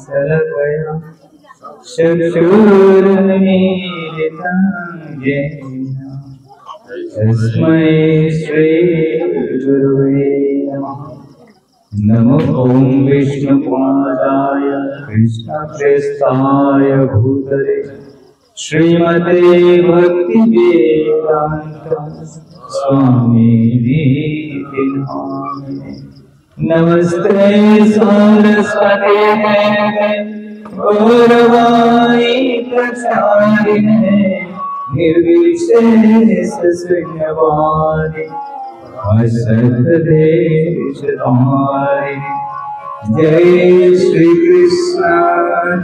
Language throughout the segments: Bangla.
शरदया चक्षुरुन्मीलितं येन तस्मै श्रीगुरुवे नमः। नमो ॐ विष्णुपादाय कृष्णप्रेष्ठाय भूतले श्रीमते भक्तिवेदान्त स्वामिने नामिने। नमस्ते सरस्वती गौरवाणी प्रचारिणे निर्विशेष शून्यवादी असतदेशधारिणे। जय श्री कृष्ण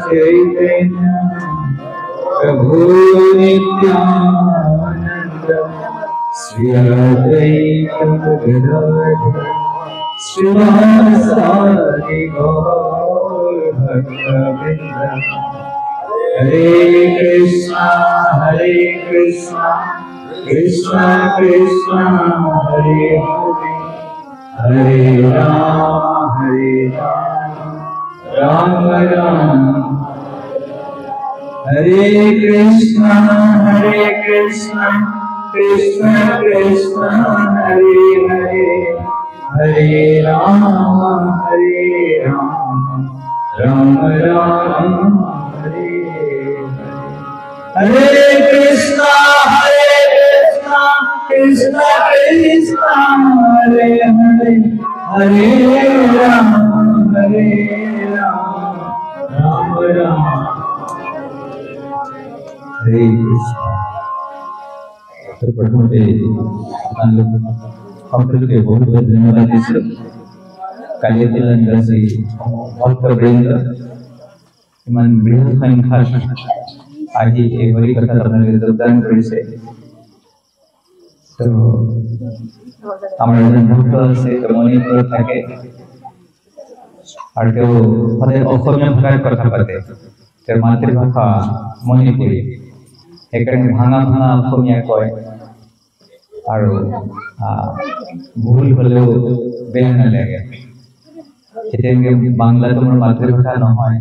चैतन्य प्रभु नित्यानंद श्री अद्वैत गदाधर श्रीवासादि गौर भक्तवृंद। हरे कृष्णा कृष्णा कृष्णा हरे हरे हरे राम राम राम हरे कृष्णा कृष्णा कृष्णा हरे हरे हरे राम राम राम हरे हरे कृष्णा कृष्णा कृष्णा हरे हरे हरे राम राम राम हरे कृष्णा। तो प्रथमते आपके बहुत बहुत धन्यवाद दीजिए। कालियासी भक्तवृंद इमान बृहत संख्या आज ये हरिकथा योगदान करेছে। तो আমার একজন ভক্ত আছে মণিপুর থাকে আর কেউ মানে অসমীয়া ভাষায় কথা বলে তার মাতৃভাষা মণিপুরি এখানে ভাঙা ভাঙা অসমীয়া কয় আর ভুল হলেও বেয়া নালাগে। সেটাকে বাংলা তোমার মাতৃভাষা নহয়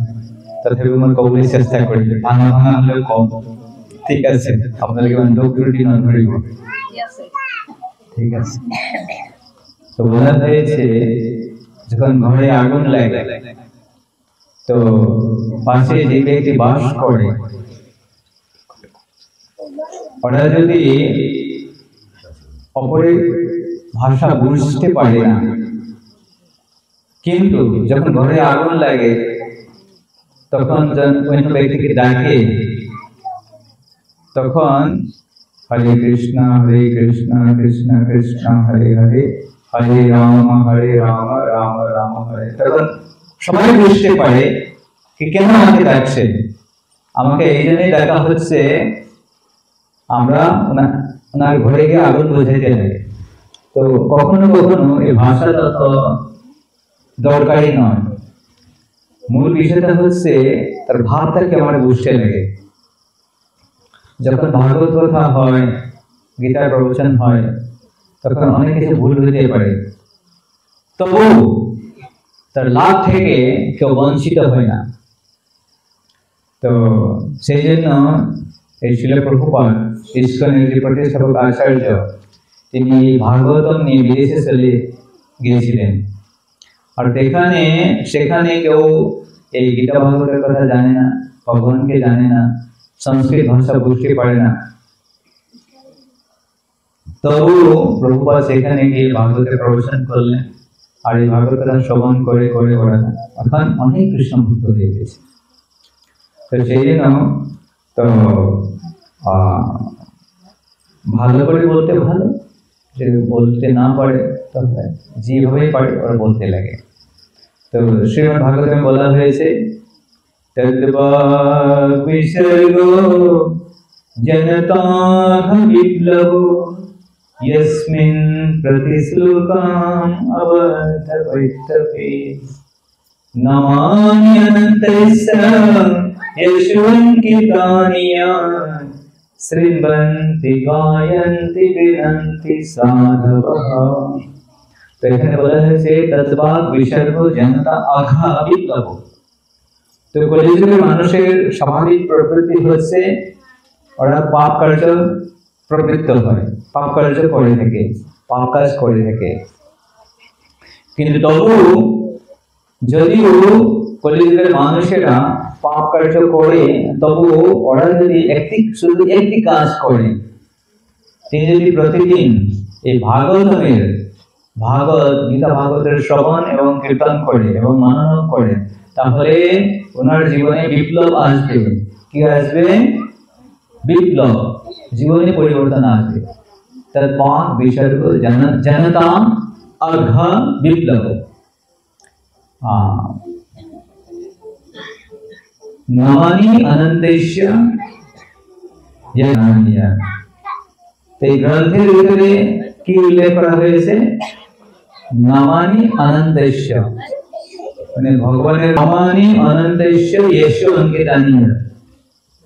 তথাপি মই কবলৈ চেষ্টা কৰিম ভাঙা ভাঙা হলেও কম। ঠিক আছে আপোনালোকে দুখ ত্ৰুটি নধৰিব। ঠিক আছে। তো বলা হয়েছে যখন ঘরে আগুন লাগে তো পাশে যে ব্যক্তি বাস করে ওরা যদি অপরের ভাষা বুঝতে পারে না, কিন্তু যখন ঘরে আগুন লাগে তখন অন্য ব্যক্তিকে ডাকে তখন हरे कृष्णा कृष्ण कृष्ण हरे हरे हरे राम राम राम हरे। তখন সবাই বুঝতে পারে কি কেন আমাকে ডাকছে, আমাকে এই জন্যই ডাকা হচ্ছে আমরা ওনার ঘরে গিয়ে আগুন বোঝাইতে লাগে। তো কখনো কখনো এই ভাষাটা তো দরকারি নয়, মূল বিষয়টা হচ্ছে তার ভাবটাকে আমার বুঝতে লাগে। যখন ভাগবত কথা হয় গীতার প্রবচন হয় তখন অনেক কিছু ভুল হতে পারে, তবু তার লাভ থেকে কেউ বঞ্চিত হয় না। তো সেই জন্য এই শিল প্রভুপাদ ইস্কনের যে প্রতিষ্ঠাপক আচার্য তিনি ভাগবতম নিয়ে বিদেশে চলে গিয়েছিলেন। আর সেখানে কেউ এই গীতা ভাগবতের কথা জানে না, ভগবানকে জানে না, संस्कृत भाषा बुझते पारे ना। तबु प्रभुपाद सेखाने गिये भागवतेर प्रवचन करलेन और ये भागवत कथा श्रवण करे करे ओरा এখন অনেক কৃষ্ণ ভক্ত হয়ে গেছে। তো সেই জন্য তো ভালো করে বলতে ভালো, যে বলতে না পারে তাহলে যেভাবে পারে ওরা বলতে লাগে। তো শ্রীমদ্ ভাগবতে বলা হয়েছে तद्वाग विसर्गो जनताः विप्लवो यस्मिन् प्रतिश्लोकाम् अवधवैतवे नमान्यनन्तस्य यशवन्कितानि श्रीमन्ति गायन्ति गृह्णन्ति साधवः। तो এখানে বলা হয়েছে तद्वाग विसर्गो जनता आघा विप्लवो, তো কলিযুগের মানুষের স্বাভাবিক প্রকৃতি হচ্ছে ওরা পাপ কার্য প্রবৃত্ত হয়, পাপ কার্য করে থাকে, পাপ কাজ করে থাকে। কিন্তু তবু যদিও কলিযুগের মানুষেরা পাপ কার্য করে, তবু ওরা যদি শুধু একটি কাজ করে, তিনি যদি প্রতিদিন এই গীতা ভাগবতের শ্রবণ এবং কীর্তন করে এবং মনন করে, তাহলে ওনার জীবনে বিপ্লব আসবে। কি আসবে? বিপ্লব, জীবনে পরিবর্তন আসবে। তার পাক বিসর্গ জনতাম অর্ঘ বিপ্লব। নমানি অনন্তেশ্য ইয়ানিয়া। এই গ্রন্থের ভিতরে কি উল্লেখ করা হয়েছে? নমানি অনন্তেশ্য, মানে ভগবানের নমানি অনন্তেশ্য ইয়েশু অঙ্কিতানিয়া।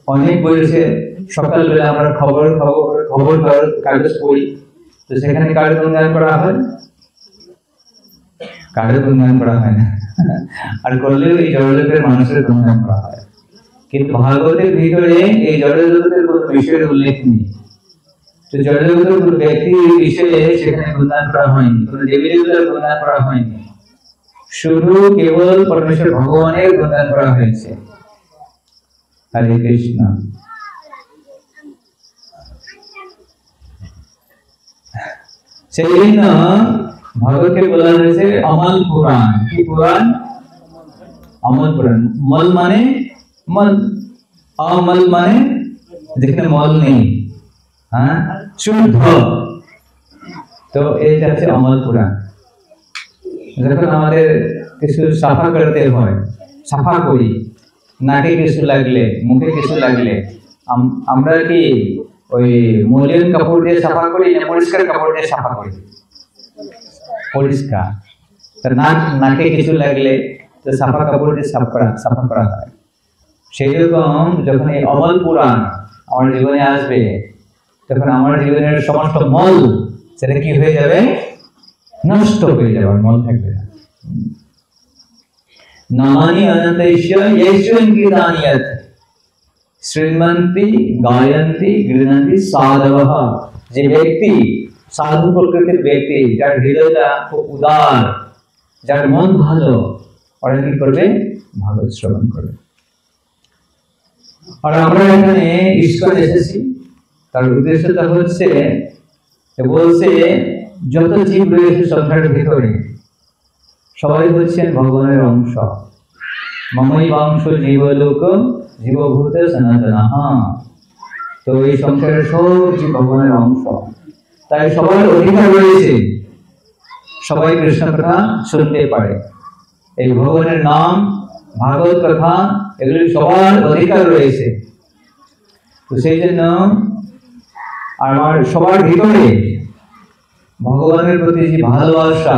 অনেক বলেছে, সকালবেলা আমরা খবর কাগজ পড়ি, তো সেখানে কার গুণগান করা হয়? কারের গুণগান করা হয় না, আর করলেও এই জড়জগতের মানুষের গুণগান করা হয়। কিন্তু ভাগবতের ভিতরে এই জড়জগতের কোন বিষয়ের উল্লেখ নেই। তো জড়জগতের কোন ব্যক্তির বিষয়ে সেখানে গুণগান করা হয়নি, কোন দেবী দেবতার গুণগান করা হয়নি, শুধু কেবল পরমেশ্বর ভগবানের গুণগান করা হয়েছে। হরে কৃষ্ণ। সেই জন্য ভাগবতকে বলা হয়েছে অমল পুরাণ। কি পুরাণ? অমল পুরাণ। মল মানে মল, অমল মানে যেখানে মল নেই, হ্যাঁ, শুদ্ধ। তো এইটা হচ্ছে অমল পুরাণ। যখন আমাদের কিছু সাফা করতে হয়, সাফা করি, নাকে কিছু লাগলে, মুখে কিছু লাগলে, আমরা কি ওই মলিন কাপড় দিয়ে সাফা করি না পরিষ্কার কাপড় দিয়ে সাফা করি? পরিষ্কার। নাকে কিছু লাগলে তো সাফা কাপড় দিয়ে সাফা করা হয়। সেই রকম যখন এই অমল পুরাণ আমার জীবনে আসবে, তখন আমার জীবনের সমস্ত মল সেটা কি হয়ে যাবে? নষ্ট হয়ে যাবে, মল থাকবে না। নমানি অনন্তেশ্য ইয়েশু অঙ্কিতানিয়াত শ্রীমন্তি গায়ন্তি গৃহন্তি সাধবঃ। যে ব্যক্তি সাধু প্রকৃতির ব্যক্তি, যার হৃদয়টা খুব উদার, যার মন ভালো, ওরা কি করবে? ভাগবত শ্রবণ করবে। আর আমরা এখানে ইস্কন এসেছি, তার উদ্দেশ্যটা হচ্ছে বলছে যত জীব রয়েছে সংসারের ভিতরে সবাই হচ্ছেন ভগবানের অংশ। মমই বংশ জীবলোক জীবভূত সনাতন। তো এই সংসারের সব জীব ভগবানের অংশ, তাই সবার অধিকার রয়েছে, সবাই কৃষ্ণ কথা শুনতে পারে। এই ভগবানের নাম, ভাগবত কথা, এগুলি সবার অধিকার রয়েছে। তো সেই জন্য আমার সবার ভিতরে ভগবানের প্রতি যে ভালোবাসা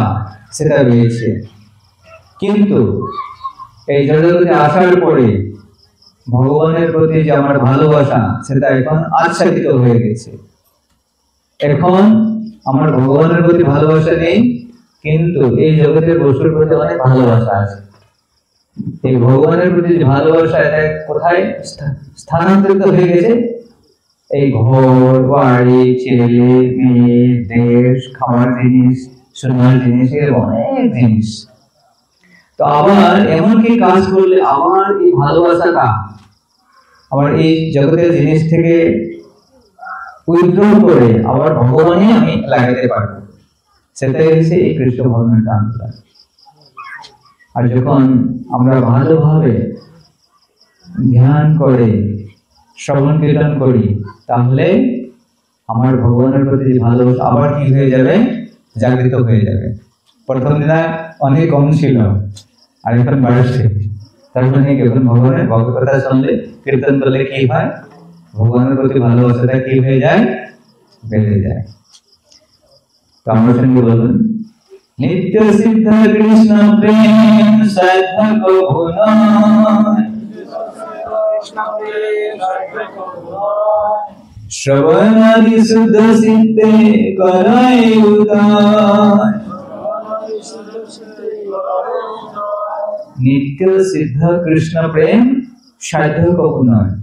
সেটা রয়েছে, কিন্তু এই জগতে আসার পরে ভগবানের প্রতি যে আমার ভালোবাসা সেটা এখন আচ্ছাদিত হয়ে গেছে। এখন আমার ভগবানের প্রতি ভালোবাসা নেই, কিন্তু এই জগতের বস্তুর প্রতি অনেক ভালোবাসা আছে। এই ভগবানের প্রতি যে ভালোবাসা, এটা কোথায় স্থানান্তরিত হয়ে গেছে? এই ঘর বাড়ি, ছেলে মেয়ে, দেশ, খাওয়ার জিনিস, সোনার জিনিস, এর অনেক জিনিস। তো আবার এমন কি কাজ করলে আমার এই ভালোবাসাটা আমার এই জগতের জিনিস থেকে উইথড্র করে আবার ভগবানই আমি লাগাতে পারবো? সেটাই হচ্ছে এই কৃষ্ণ ভগবানের আন্দোলন। আর যখন আমরা ভালোভাবে ধ্যান করে শ্রবণ কীর্তন করি, তাহলে আমার ভগবানের প্রতি যে ভালোবাসা আবার কি হয়ে যাবে? জাগৃত হয়ে যাবে। প্রথম দিন অনেক কম ছিল, আর এখন বাড়ছে। তার মানে এখন ভগবানের ভগবত কথা শুনলে, কীর্তন করলে কি হয়? ভগবানের প্রতি ভালোবাসাটা কি হয়ে যায়? বেড়ে যায়। তো আমার সঙ্গে বলুন, নিত্য সিদ্ধ কৃষ্ণ প্রেম সাধক গুণ, শ্রবণাদি শুদ্ধ সিদ্ধে করায় উদয়, নিত্য সিদ্ধ কৃষ্ণ প্রেম সাধ্য কখন নয়।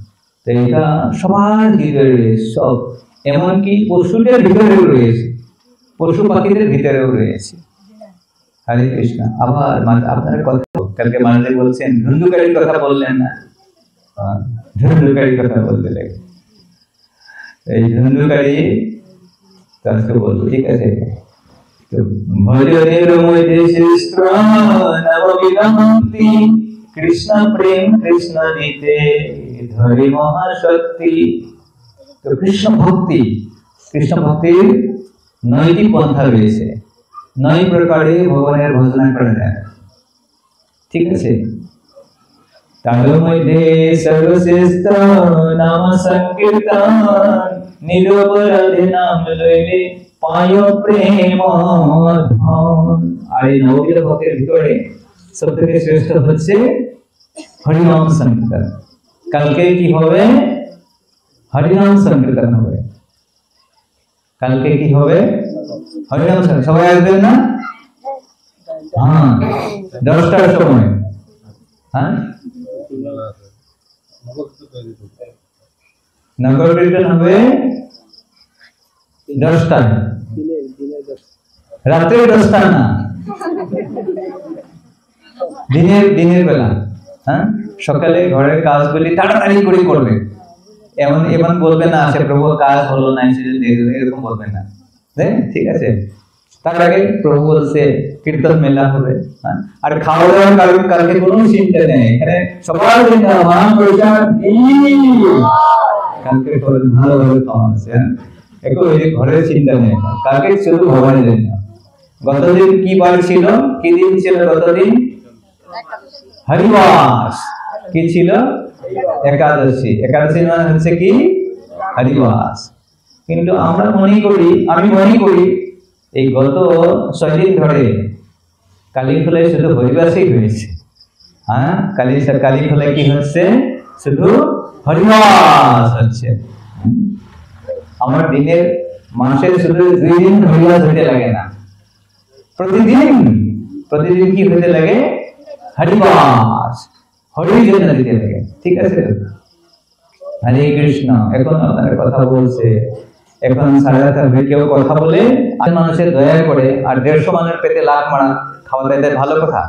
তো এটা সবার হৃদয়ে রয়েছে, সব, এমনকি পশুদের ভিতরেও রয়েছে, পশু পাখিদের ভিতরেও রয়েছে। হরে কৃষ্ণ। আবার আপনার কথা কালকে মাঝে বলছেন ধুন্ধুকারীর কথা বললেন না, ধুন্ধুকারীর কথা বলতে লাগে। এই ধুন্ধুকারী তাকে বলবো, ঠিক আছে? ভজনের মধ্যে শ্রেষ্ঠ নববিরন্তি কৃষ্ণ প্রেম কৃষ্ণ নিতে ধরে মহাশক্তি। তো কৃষ্ণ ভক্তির 9টি পন্থা রয়েছে, 9 প্রকারে ভগবানের ভজনা করা যায়, ঠিক আছে? তার মধ্যে সর্বশ্রেষ্ঠ নাম সংকীর্তন, নিরপরাধে নাম লইলে পায় প্রেম ধন। আর এই 9টি ভক্তির ভিতরে সবথেকে শ্রেষ্ঠ হচ্ছে হরিনাম সংকীর্তন। কালকে কি হবে? হরিনাম সংকীর্তন হবে। কালকে কি হবে? হরিনাম সংকীর্তন। সবাই আসবেন না? হ্যাঁ, 10টার সময়। হ্যাঁ, নগর কীর্তন হবে 10টায়, রাত্রে 10টা না, দিনের বেলা। হ্যাঁ, সকালে ঘরের কাজগুলি তাড়াতাড়ি করে করবে। এমন বলবে না সে প্রভু কাজ হলো না, এরকম বলবে না, ঠিক আছে? তার আগে প্রভু বলছে কীর্তন মেলা হবে। আর খাওয়া দাওয়ার কালকে কোনো চিন্তা নেই, এখানে সবার জন্য কালকে ভালোভাবে খাওয়া আছে, একটু ওই ঘরের চিন্তা নেই, কালকে শুধু ভগবানের জন্য। গতদিন কি বার ছিল? কি দিন ছিল গতদিন? হরিবাস। কি ছিল? একাদশী। একাদশী মানে হচ্ছে কি? হরিবাস। কিন্তু আমি মনে করি এই গত 6 দিন ধরে কালীখোলায় শুধু হরিবাসই হয়েছে। হ্যাঁ, কালীখোলায় কি হচ্ছে? শুধু হরিবাস হচ্ছে। আমার মাসের শুধু 2 দিন হরিবাস হইতে লাগে না, প্রতিদিন কি হইতে লাগে? হরিবাস, হরির জন্য দিতে লাগে, ঠিক আছে? হরে কৃষ্ণ। এখন আপনার কথা বলছে, এখন সারা রাত কেউ কথা বলে আর মানুষের দয়া করে, আর 150 মানুষের পেটে লাখ মারা খাওয়া দাওয়া ভালো কথা,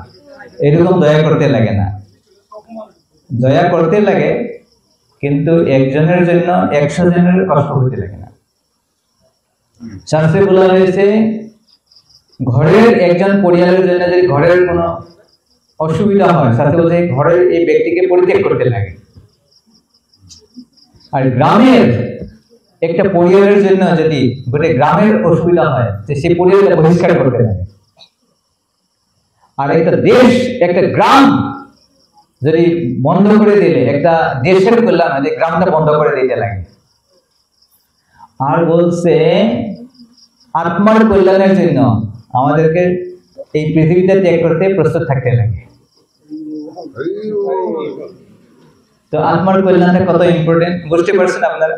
এরকম দয়া করতে লাগে না। দয়া করতে লাগে, কিন্তু একজনের জন্য 100 জনের কষ্ট হতে লাগে না। শাস্ত্রে বলা হয়েছে ঘরের একজন পরিবারের জন্য যদি ঘরের কোনো অসুবিধা হয়, শাস্ত্রে বলছে ঘরের এই ব্যক্তিকে পরিত্যাগ করতে লাগে। আর গ্রামের একটা পরিবারের জন্য যদি গোটা গ্রামের অসুবিধা হয়, সেই পরিবারকে বহিষ্কার করতে লাগে। আর একটা দেশ, একটা গ্রাম যদি বন্ধ করে দিলে, একটা দেশের কল্যাণ হয়, গ্রামটা বন্ধ করে দিতে লাগে। আর বলছে আত্মার কল্যাণের জন্য আমাদেরকে এই পৃথিবীতে ত্যাগ করতে প্রস্তুত থাকতে লাগে। তো আত্মার কল্যাণটা কত ইম্পর্টেন্ট বুঝতে পারছেন আপনারা?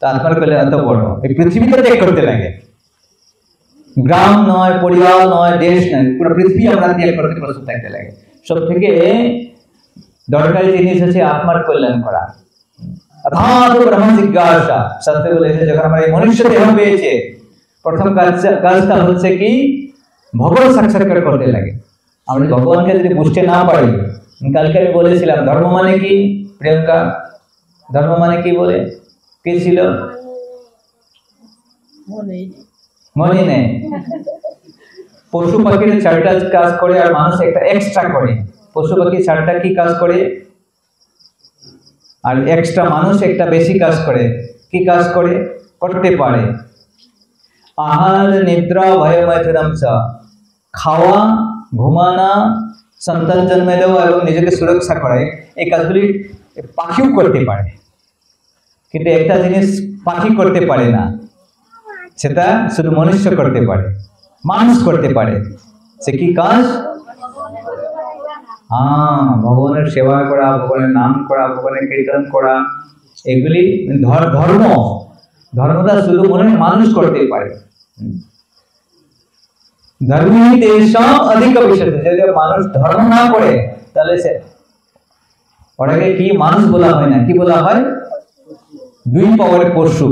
তো আত্মার কল্যাণ এত বড়, এই পৃথিবীতে ত্যাগ করতে লাগে। গ্রাম নয়, পরিবার নয়, দেশ নয়, পুরো পৃথিবী আমরা ত্যাগ করতে প্রস্তুত থাকতে লাগে। সব থেকে দরকারি জিনিস হচ্ছে আত্মার কল্যাণ করা। ব্রহ্ম জিজ্ঞাসা, শাস্ত্রে বলেছে যখন আমরা এই মনুষ্য দেহ পেয়েছে, প্রথম কাজটা হচ্ছে কি? ভগবত সাক্ষাৎকার করতে লাগে। আমরা ভগবানকে যদি বুঝতে না পারি, কালকে আমি বলেছিলাম ধর্ম মানে কি? প্রিয়ঙ্কা, ধর্ম মানে কি বলে কি ছিল? মনে নেই। পশু পাখির 4টা কাজ করে আর মানুষ একটা এক্সট্রা করে। পশু পাখি 4টা কি কাজ করে, আর এক্সট্রা মানুষ একটা বেশি কাজ করে। কি কাজ করে? করতে পারে। আহার, নিদ্রা, ভয়, মৈথুনম চ, খাওয়া, ঘুমানো, সন্তান জন্মে দেওয়া এবং নিজেকে সুরক্ষা করে, এই কাজগুলি পাখিও করতে পারে। কিন্তু একটা জিনিস পাখি করতে পারে না, সেটা শুধু মনুষ্য করতে পারে, মানুষ করতে পারে। সে কি কাজ? ভগবানের সেবা করা, ভগবানের নাম করা, ভগবানের কীর্তন করা, এগুলি ধর্মটা শুধু মানুষ করতে পারে। ধর্মী তেষাং অধিক বিশেষে, যদি মানুষ ধর্ম না করে তাহলে সে ওটাকে কি মানুষ বলা হয় না, কি বলা হয়? দুই পাওয়ারের পশু।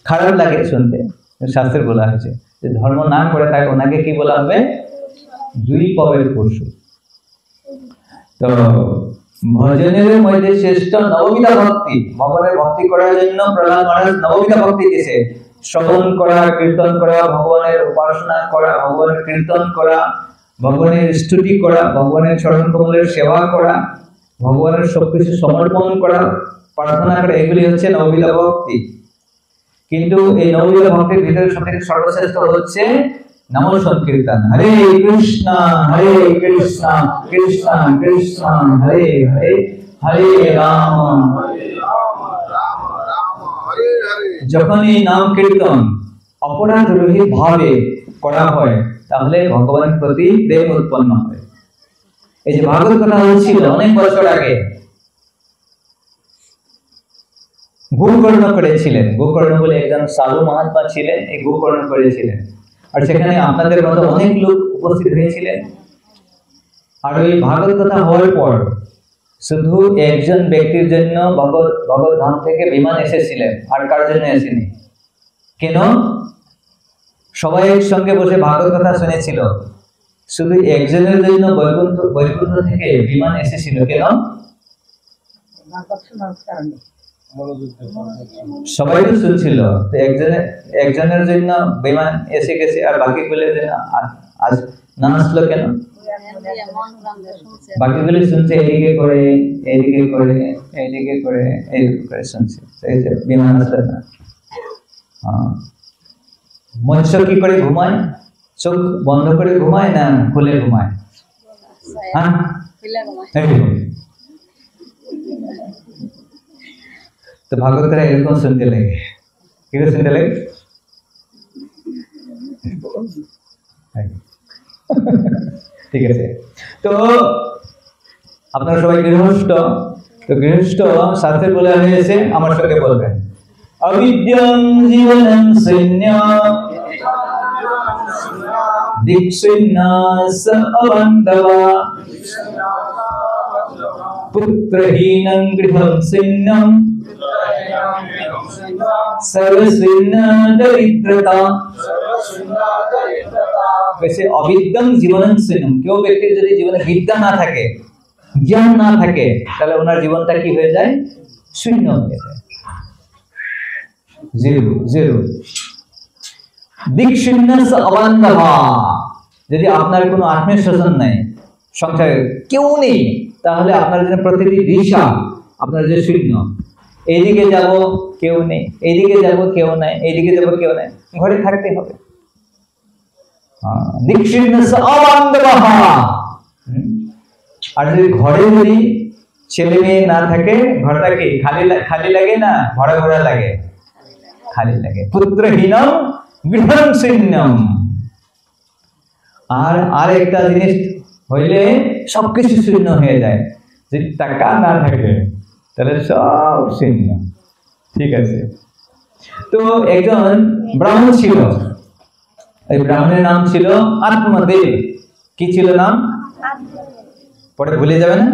খারাপ লাগে শুনতে, শাস্ত্রে বলা হয়েছে যে ধর্ম না করে তাকে ওনাকে কি বলা হবে? দুই পাওয়ারের পশু। তো ভজনের মধ্যে শ্রেষ্ঠ নববিধা ভক্তি, ভগবানের ভক্তি করার জন্য প্রহ্লাদ মহারাজ নববিধা ভক্তি দিয়েছে। শ্রবণ করা, কীর্তন করা, ভগবানের উপাসনা করা, ভগবানের কীর্তন করা, ভগবানের স্তুতি করা, ভগবানের চরণ কমলের সেবা করা, ভগবানের সবকিছু সমর্পণ করা, প্রার্থনা করা, এগুলি হচ্ছে নববিধা ভক্তি। কিন্তু এই নববিধা ভক্তির ভিতরে সবথেকে সর্বশ্রেষ্ঠ হচ্ছে নাম সংকীর্তন। হরে কৃষ্ণ কৃষ্ণ কৃষ্ণ হরে হরে, হরে রাম রাম রাম হরে হরে। যখন এই নাম কীর্তন অপরাধ রহিত ভাবে করা হয় তাহলে ভগবানের প্রতি প্রেম উৎপন্ন হয়। এই যে ভাগবত কথা হচ্ছিল অনেক বছর আগে, গোকর্ণ করেছিলেন। গোকর্ণ বলে একজন সাধু মহাত্মা ছিলেন, এই গোকর্ণ করেছিলেন। আর সেখানে আপনাদের মতো অনেক লোক উপস্থিত হয়েছিলেন। আর ওই ভাগবত কথা হওয়ার পর শুধু একজন ব্যক্তির জন্য ভগবত ধাম থেকে বিমান এসেছিলেন, আর কার জন্য আসেনি। কেন? সবাই একসঙ্গে বসে ভাগবত কথা শুনেছিল, শুধু একজনের জন্য বৈকুণ্ঠ থেকে বিমান এসেছিল। কেন? সবাই তো শুনছিল, তো একজনের জন্য বিমান এসে গেছে, আর বাকিগুলোর জন্য আজ না আসলো কেন? বাকিগুলি শুনছে, এদিকে করে এইদিকে করে এইদিকে করে এইদিকে করে শুনছে, এই যে বিমান আসলে না। মৎস্য কি করে ঘুমায়? চোখ বন্ধ করে ঘুমায় না খুলে ঘুমায়? হ্যাঁ, তো ভাগবত করে এরকম শুনতে লাগে। কি করে শুনতে লাগে? ঠিক আছে। তো আপনারা সবাই গৃহস্থ, তো গৃহস্থ শাস্ত্রে বলা হয়েছে, আমার সঙ্গে বলবেন, অবিদ্যং জীবনং শূন্য দীক্ষিন্নাস অবান্ধবা পুত্রহীনং গৃহং শূন্যং सर्वस्विन्न दरिद्रता। वैसे अविद्यं जीवनं शून्यं, কেউ ব্যক্তির যদি জীবনে বিদ্যা না থাকে, জ্ঞান না থাকে, তাহলে ওনার জীবনটা কি হয়ে যায়? শূন্য হয়ে যায়, জিরো। দীক্ষিন্নাস অবান্ধবা, যদি আপনার কোনো আত্মীয় স্বজন নেই, সংসারে কেউ নেই, তাহলে আপনার জন্য প্রতিটি দিশা আপনার যে শূন্য। এইদিকে যাব কেউ নেই, এইদিকে যাব কেউ নাই, এইদিকে যাব কেউ নাই, ঘরে থাকতে হবে। আর যদি ঘরে যদি ছেলে মেয়ে না থাকে, ঘরটা কি খালি লাগে না? ভরা ভরা লাগে, খালি লাগে। পুত্রহীনম গৃহং শূন্যম। আর একটা জিনিস হইলে সবকিছু শূন্য হয়ে যায়। যদি টাকা না থাকে তাহলে সব শূন্য। ঠিক আছে। তো একজন ব্রাহ্মণ ছিল, এই ব্রাহ্মণের নাম ছিল আত্মদেব। কি ছিল নাম? পরে ভুলে যাবে না,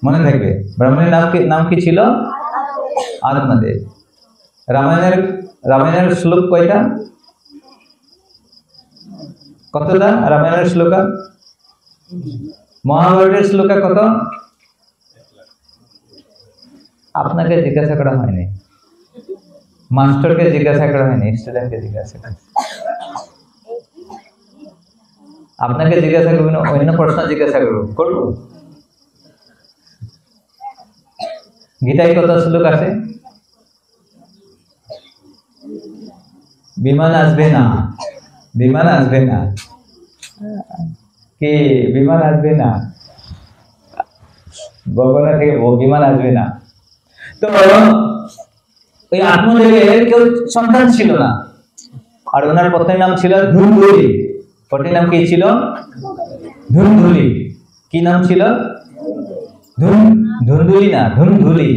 মনে থাকবে। ব্রাহ্মণের নাম কি ছিল? আত্মদেব। রামায়ণের শ্লোক কয়টা? কতটা রামায়ণের শ্লোকা? মহাভারতের শ্লোকা কত? আপনাকে জিজ্ঞাসা করা হয়নি, মাস্টারকে জিজ্ঞাসা করা হয়নি, স্টুডেন্টকে জিজ্ঞাসা করা। আপনাকে জিজ্ঞাসা করবো না, অন্য প্রশ্ন জিজ্ঞাসা করবো। গীতায় কত শ্লোক আছে? বিমান আসবে না, বিমান আসবে না, কি বিমান আসবে না, ভগবান থেকে বিমান আসবে না। তো ওই আত্মদেবের কেউ সন্তান ছিল না, আর ওনার পত্নীর নাম ছিল ধুন্ধুলি। পত্নীর নাম কি ছিল? ধুন্ধুলি। কি নাম ছিল? ধুন্ধুলি না, ধুন্ধুলি।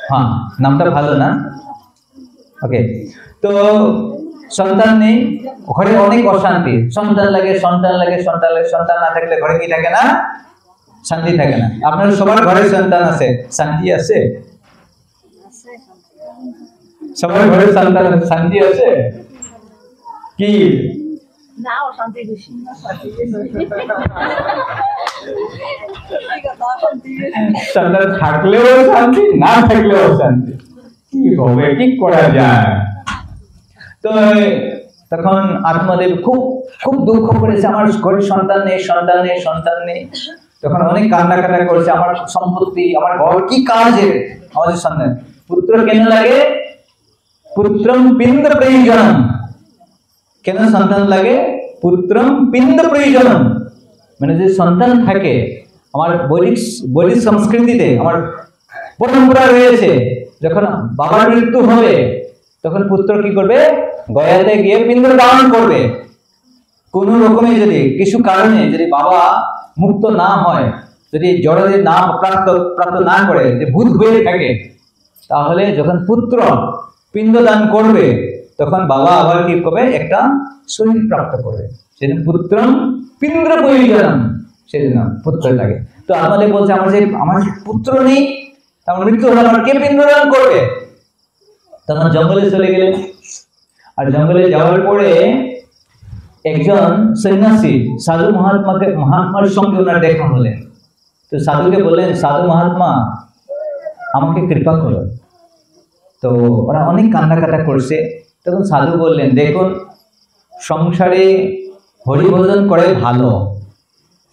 হ্যাঁ, নামটা ভালো না? ওকে। তো সন্তান নেই, ঘরে অনেক অশান্তি, সন্তান লাগে, সন্তান লাগে, সন্তান লাগে, সন্তান না থাকলে ঘরে কি থাকে না? শান্তি থাকে না। আপনার সবার ঘরে সন্তান আছে, শান্তি আছে? সবার ঘরে সন্তান আছে, শান্তি আছে কি? না, অশান্তি বেশি। সন্তান থাকলেও শান্তি, না থাকলেও শান্তি। কি হবে, কি করা যায়? তো তখন আত্মদেব খুব খুব দুঃখ করেছে, আমার ঘরে সন্তান নেই, সন্তান নেই, সন্তান নেই। তখন অনেক কান্নাকাটা করেছে, আমার সম্পত্তি, আমার ঘর কি কাজে, আমাদের সন্তান। পুত্র কেন লাগে? পুত্রম পিণ্ড প্রয়োজনম। কেন সন্তান লাগে? পুত্রম পিণ্ড প্রয়োজনম, মানে যে সন্তান থাকে, আমার বৈদিক সংস্কৃতিতে আমার পরম্পরা রয়েছে, যখন বাবার মৃত্যু হবে তখন পুত্র কি করবে? গয়াতে গিয়ে পিণ্ড দান করবে। কোন রকমে যদি কিছু কারণে যদি বাবা মুক্ত না হয়, যদি জড়দের না প্রাপ্ত না করে, যে ভূত হয়ে থাকে, তাহলে যখন পুত্র পিণ্ডদান করবে তখন বাবা আবার কি করবে? একটা শরীর প্রাপ্ত করবে। সেদিন পুত্রম পিণ্ড প্রয়োজনম, সেদিন পুত্র লাগে। তো আমাদের বলছে, আমার পুত্র নেই, আমার মৃত্যু হলে আমার কে পিণ্ডদান করবে? তখন জঙ্গলে চলে গেলেন। আর জঙ্গলে যাওয়ার পরে একজন সন্ন্যাসী সাধু মহাত্মার সঙ্গে ওনার দেখা হলেন। তো সাধুকে বললেন, সাধু মহাত্মা আমাকে কৃপা করো। তো ওরা অনেক কান্নাকাটা করছে। তখন সাধু বললেন, দেখুন, সংসারে হরিভজন করে ভালো,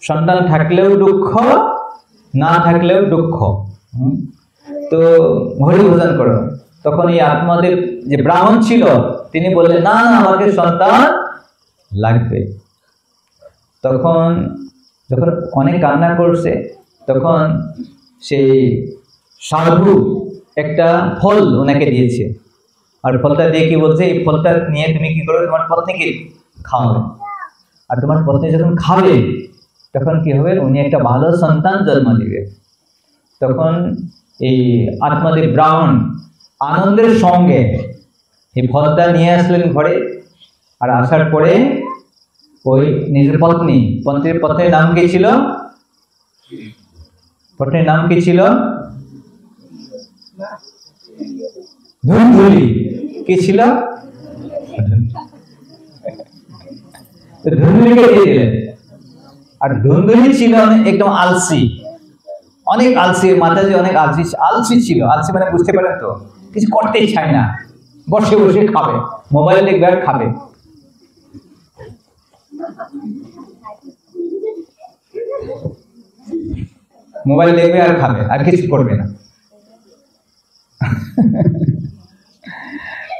সন্তান থাকলেও দুঃখ, না থাকলেও দুঃখ, তো হরিভজন করো। তখন এই আত্মদেব যে ব্রাহ্মণ ছিল, তিনি বললেন, না না, আমাকে সন্তান লাগবে। তখন যখন অনেক কান্না করছে, তখন সেই সাধু একটা ফল ওনাকে দিয়েছে। আর ফলটা দিয়ে কি বলছে, এই ফলটা নিয়ে তুমি কি করবে? তোমার পত্নীকে খাওয়াবে। আর তোমার পত্নী যখন খাবে তখন কি হবে? উনি একটা ভালো সন্তান জন্ম দিবে। তখন এই আত্মদেব ব্রাহ্মণ আনন্দের সঙ্গে এই ফলটা নিয়ে আসলেন ঘরে। আর আসার পরে ওই নিজের পত্নীর নাম কি ছিল? পত্নীর নাম কি ছিল? ধুন্দুলি। কি ছিল? ধুন্দুলিকে দিয়ে দিলেন। আর ধুন্দুলি ছিল একদম আলসি, অনেক আলসি, মাতাজি অনেক আলসি ছিল। আলসি মানে বুঝতে পারেন তো, কিছু করতেই চায় না, বসে বসে খাবে, মোবাইল দেখবে আর খাবে। মোবাইল দেখবে আর খাবে, আর কিছু করবে না।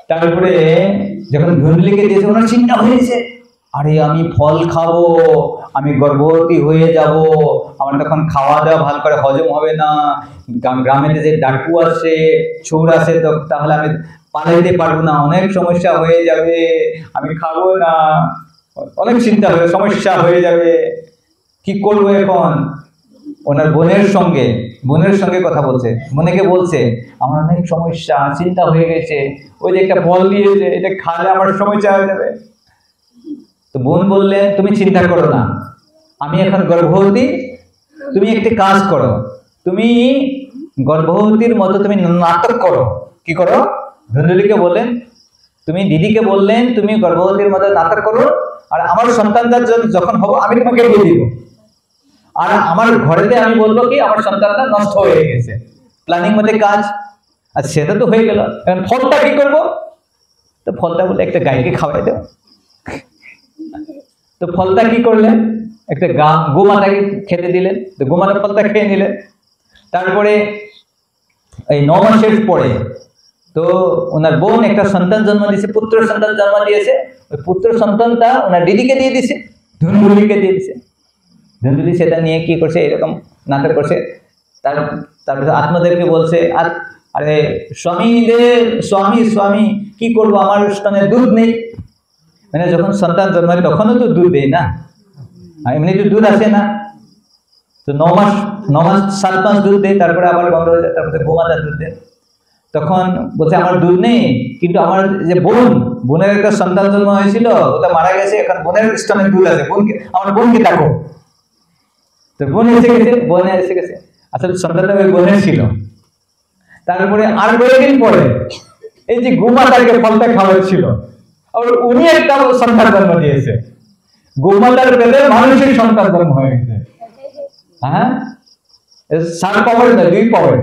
তারপরে যখন ধুন্দুলিকে দিয়েছে, ওনার চিন্তা হয়েছে, আরে আমি ফল খাবো, আমি গর্ভবতী হয়ে যাব, আমার তখন খাওয়া দাওয়া ভালো করে হজম হবে না, গ্রামে যে ডাকু আসে, চোর আসে, তো তাহলে আমি পালাইতে পারবো না, অনেক সমস্যা হয়ে যাবে, আমি খাবো না, অনেক চিন্তা হবে, সমস্যা হয়ে যাবে, কি করবো এখন? ওনার বোনের সঙ্গে কথা বলছে, বোনকে বলছে, আমার অনেক সমস্যা, চিন্তা হয়ে গেছে, ওই যে একটা ফল দিয়েছে, এটা খালে আমার সমস্যা হয়ে যাবে। তো বোন বললেন, তুমি চিন্তা করো না, আমি এখন গর্ভবতী, তুমি একটা কাজ করো, তুমি গর্ভবতীর মতো তুমি নাটক করো। কি করো? ধুন্দুলিকে বললেন, তুমি দিদিকে বললেন তুমি গর্ভবতীর মতো নাটক করো, আর আমার সন্তানটা যখন হবো আমি তোমাকে দিয়ে দিব, আর আমার ঘরেতে আমি বলবো কি আমার সন্তানটা নষ্ট হয়ে গেছে, প্ল্যানিং মধ্যে কাজ। আর সেটা তো হয়ে গেল, এখন ফলটা কি করবো? তো ফলটা বলে একটা গাইকে খাওয়াই দেব। তো ফলটা কি করলেন? একটা গোমাতাকে খেতে দিলেন, তো গোমাতা ফলটা খেয়ে নিলেন। তারপরে এই 9 মাসের পরে তো ওনার বোন একটা সন্তান জন্ম দিয়েছে, পুত্র সন্তান জন্ম দিয়েছে। ওই পুত্র সন্তানটা ওনার দিদিকে দিয়ে দিছে, ধুন্দুলিকে দিয়ে দিছে। ধুন্দুলি সেটা নিয়ে কি করছে, এরকম নাটক করছে। তারপরে আত্মদেবকে বলছে, আরে স্বামী কি করবো, আমার স্তনে দুধ নেই। মানে যখন সন্তান জন্মায় তখনও তো দুধ দেয় না, এমনি তো দুধ আসে না। তো 9 মাস 7 মাস দুধ দেয়, তারপরে আবার বন্ধ হয়ে যায়, তারপরে গোমাতা দুধ দেয়। তখন বলছে আমার দুধ নেই, কিন্তু আমার যে বোনের একটা সন্তান জন্ম হয়েছিল, ওটা মারা গেছে, এখন বোনের স্তনে দুধ আছে, আমার বোনকে ডাকো। তো বোন এসে গেছে, আসলে সন্তানটা ওই বোনের ছিল। তারপরে আর কয়েকদিন পরে এই যে গোমাতাকে ফলটা খাওয়াচ্ছিল, আর উনি একটা সন্তান জন্ম দিয়েছে। গোমাতার পেটে মানুষের সন্তান জন্ম হয়ে গেছে। হ্যাঁ, 7 পাওয়ার না, 2 পাওয়ার।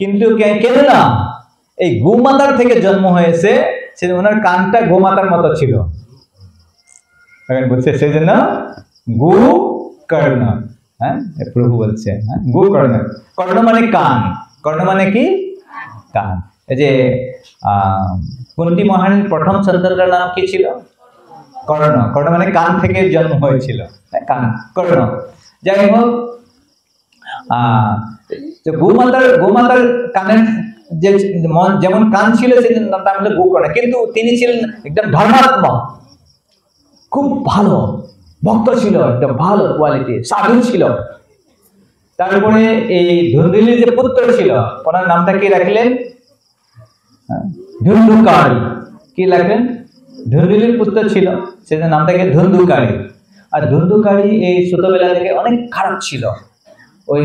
কিন্তু কেন না, এই গোমাতার থেকে জন্ম হয়েছে, সে ওনার কানটা গোমাতার মতো ছিল, বলছে সেই জন্য গোকর্ণ। হ্যাঁ, প্রভু বলছে, হ্যাঁ, গোকর্ণ। কর্ণ মানে কান, কর্ণ মানে কি? কান। এই যে কুন্তী মহারানীর প্রথম সন্তানটার নাম কি ছিল? কর্ণ। কর্ণ মানে কান থেকে জন্ম হয়েছিল, কান, কর্ণ। যাই হোক, গোমাতার কানের যেমন কান ছিল, সেদিন নাম হলো গোকর্ণ। কিন্তু তিনি ছিলেন একদম ধর্মাত্মক, খুব ভালো ভক্ত ছিল, একদম ভালো কোয়ালিটি, সাধু ছিল। তারপরে এই ধুন্ধুলির যে পুত্র ছিল, ওনার নামটা কি রাখলেন? ধুন্ধুকারী। কি রাখলেন? ধুন্ধুলির পুত্র ছিল, সেটার নামটাকে ধুন্ধুকারী। আর ধুন্ধুকারী এই ছোটবেলা থেকে অনেক খারাপ ছিল। ওই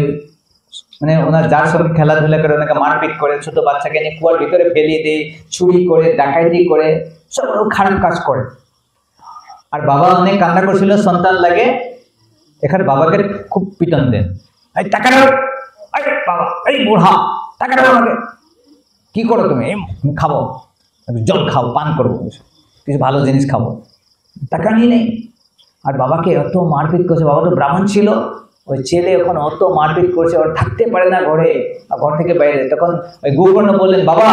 মানে ওনার যার সঙ্গে খেলাধুলা করে, ওনাকে মারপিট করে, ছোট বাচ্চাকে নিয়ে কুয়ার ভিতরে ফেলিয়ে দেয়, চুরি করে, ডাকাতি করে, সব খারাপ কাজ করে। আর বাবা অনেক কান্না করছিল, সন্তান লাগে। এখানে বাবাকে খুব পিটন দেন, এই টাকা দাও, এই বাবা, এই বুড়া, টাকা দাও আমাকে। কি করো তুমি? খাবো, জল খাও, পান করবো, কিছু ভালো জিনিস খাবো, টাকা নিয়ে নেই। আর বাবাকে অত মারপিট করছে। বাবা তো ব্রাহ্মণ ছিল, ওই ছেলে এখন অত মারপিট করছে, ওর থাকতে পারে না ঘরে, ঘর থেকে বাইরে। তখন ওই গোকর্ণ বললেন, বাবা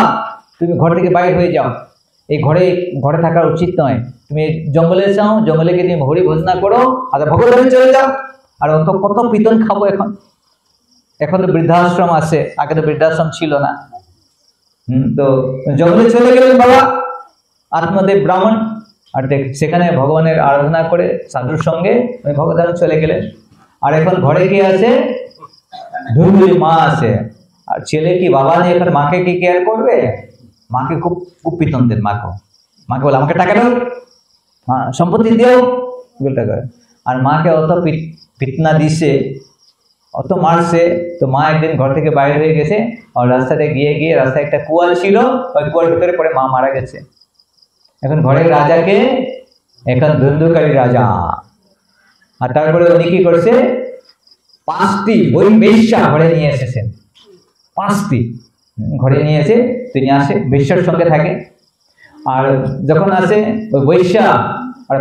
তুমি ঘর থেকে বাইরে হয়ে যাও, এই ঘরে থাকা উচিত নয়, তুমি জঙ্গলে যাও, জঙ্গলে গিয়ে তুমি হরি ভজনা করো, আর ভগবানে চলে যাও। আর কত পিতন খাবো এখন তো বৃদ্ধাশ্রম আছে, আগে তো বৃদ্ধাশ্রম ছিল না। তো জঙ্গলে চলে গেলেন বাবা, আত্মদেব ব্রাহ্মণ। আর সেখানে ভগবানের আরাধনা করে সাধুর সঙ্গে ভগবান চলে গেলেন। আর এখন ঘরে কে আছে? ধুন্ধুলি মা আছে। আর ছেলে কি বাবা নেই, এখন মাকে কি কেয়ার করবে? মাকে খুব খুব পিতন দেন। মাকে বলে, আমাকে টাকা দাও, সম্পত্তি দিও, টাকা। আর মাকে অত পিটনা দিছে, অত মারছে। তো মা একদিন ঘর থেকে বাইরে হয়ে গেছে, আর রাস্তাতে গিয়ে রাস্তায় একটা কুয়া ছিল, ওই কুয়ার ভিতরে পড়ে মা মারা গেছে। এখন ঘরের রাজাকে, এখন ধুন্ধুকারী রাজা। আর তারপরে উনি কি করছে? 5টি বেশ্যা ঘরে নিয়ে এসেছেন। 5টি ঘরে নিয়ে এসে তিনি আসে, বেশ্যার সঙ্গে থাকে। আর যখন আসে ওই বেশ্যা, আর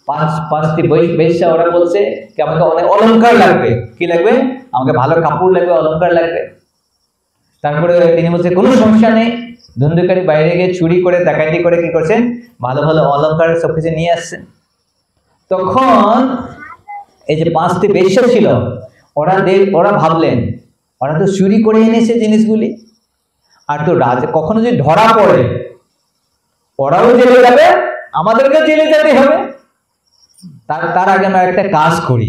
5টি বেশ্যা, ওরা বলছে কি আমাকে অনেক অলংকার লাগবে। কি লাগবে? আমাকে ভালো কাপড় লাগবে, অলংকার লাগবে। তারপরে তিনি বলছে কোনো সমস্যা নেই। ধুন্ধুকারী বাইরে গিয়ে চুরি করে, ডাকাতি করে কি করছেন? ভালো ভালো অলংকার সবকিছু নিয়ে আসছেন। তখন এই যে 5টি বেশ্যা ছিল, ওরা ভাবলেন ওরা তো চুরি করে এনেছে জিনিসগুলি, আর তো রাজা কখনো যদি ধরা পড়ে, ওরাও জেলে যাবে, আমাদেরকে জেলে যেতে হবে। তার আগে আমরা একটা কাজ করি,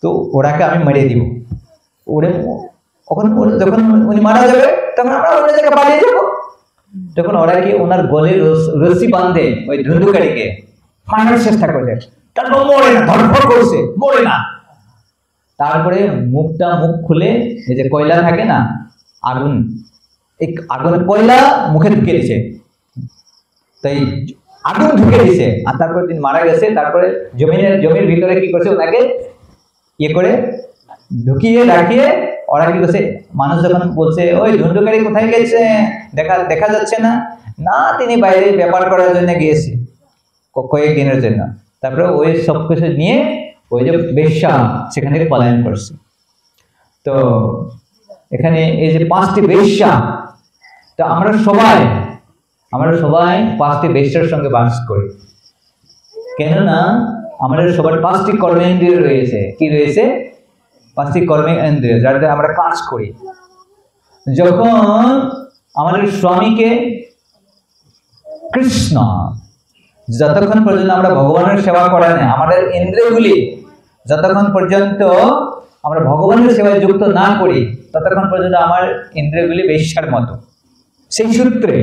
তো ওরাকে আমি মেরে দিব। যখন উনি মারা যাবে, তখন আমরা অন্য জায়গায় পালিয়ে যাবো। তখন ওরা কি ওনার গলে রশি বাঁধে, ওই ধুন্ধুকারীকে মারার চেষ্টা করছে। তারপর মরে না, ধরফর করছে, মরে না। তারপরে মুখ খুলে, এই যে কয়লা থাকে না, আগুন, এই আগুন কয়লা মুখে ঢুকে দিছে, তাই আগুন ঢুকে দিছে। আর তারপরে তিনি মারা গেছে। তারপরে জমির ভিতরে কি করছে? ওনাকে করে ঢুকিয়ে রাখিয়ে ওরা কি করছে? মানুষ যখন বলছে ওই ধুন্ধুকারী কোথায় গেছে, দেখা যাচ্ছে না, তিনি বাইরে ব্যাপার করার জন্য গিয়েছে কয়েকদিনের জন্য। তারপরে ওই সব কিছু নিয়ে ওই যে বেশ্যা সেখান থেকে পলায়ন করছে। তো এখানে এই যে 5টি বেশ্যা, তো আমরা সবাই 5টি বেশ্যার সঙ্গে বাস করি। কেননা আমাদের সবার 5টি কর্মেন্দ্রিয় রয়েছে। কি রয়েছে? 5টি কর্মেন্দ্রিয়, যাতে আমরা কাজ করি। যখন আমাদের স্বামীকে কৃষ্ণ, যতক্ষণ পর্যন্ত আমরা ভগবানের সেবা করা নেই, আমাদের ইন্দ্রিয়গুলি যতক্ষণ পর্যন্ত আমরা ভগবানের সেবায় যুক্ত না করি, ততক্ষণ পর্যন্ত আমার ইন্দ্রিয়গুলি বেশ্যার মতো সেই সূত্রে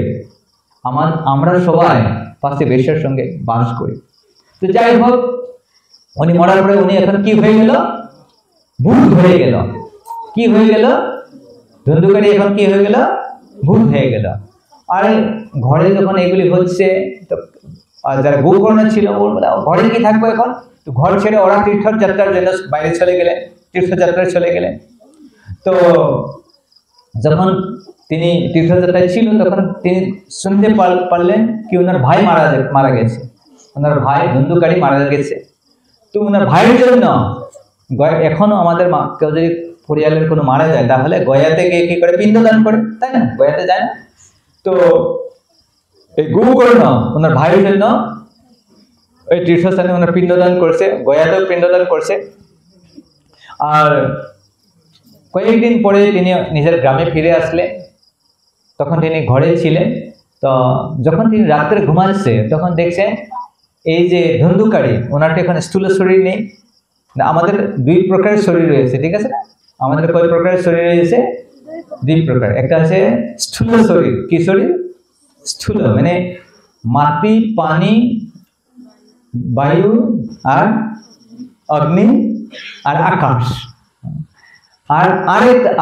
আমরা সবাই পাশে বেশ্যার সঙ্গে বাস করি। তো যাই হোক, উনি মরার পরে উনি এখন কি হয়ে গেল? ভূত হয়ে গেল। কি হয়ে গেল? ধুন্ধুকারী এখন কি হয়ে গেল? ভূত হয়ে গেল। আর ঘরে যখন এগুলি হচ্ছে, তো যারা গোকর্ণ ছিল ঘরে কি থাকবো এখন? তো ঘর ছেড়ে ওরা তীর্থযাত্রার জন্য বাইরে চলে গেলেন, তীর্থযাত্রায় চলে গেলেন। তো যখন তিনি তীর্থযাত্রায় ছিল তখন তিনি শুনতে পারলেন কি ওনার ভাই মারা গেছে, ওনার ভাই ধুন্ধুকারী মারা গেছে। তো ওনার ভাইয়ের জন্য এখনো আমাদের কেউ যদি পরিবারের কোনো মারা যায় তাহলে গয়াতে গিয়ে কি করে? পিণ্ডদান করে, তাই না? গয়াতে যায় না? তো এই গোকর্ণ ওনার ভাইয়ের জন্য ওই তীর্থস্থানে ওনার পিণ্ডদান করছে, গয়াতেও পিণ্ডদান করছে। আর কয়েকদিন পরে তিনি নিজের গ্রামে ফিরে আসলেন। তখন তিনি ঘরে ছিলেন। তো যখন তিনি রাত্রে ঘুমাচ্ছে তখন দেখছেন এই যে ধুন্ধুকারী ওনার এখানে স্থূল শরীর নেই। আমাদের দুই প্রকারের শরীর রয়েছে, ঠিক আছে না? আমাদের কয় প্রকারের শরীর রয়েছে? দুই প্রকার। একটা আছে স্থূল শরীর। কি শরীর? স্থূল মানে মাটি, পানি, বায়ু আর অগ্নি আর আকাশ,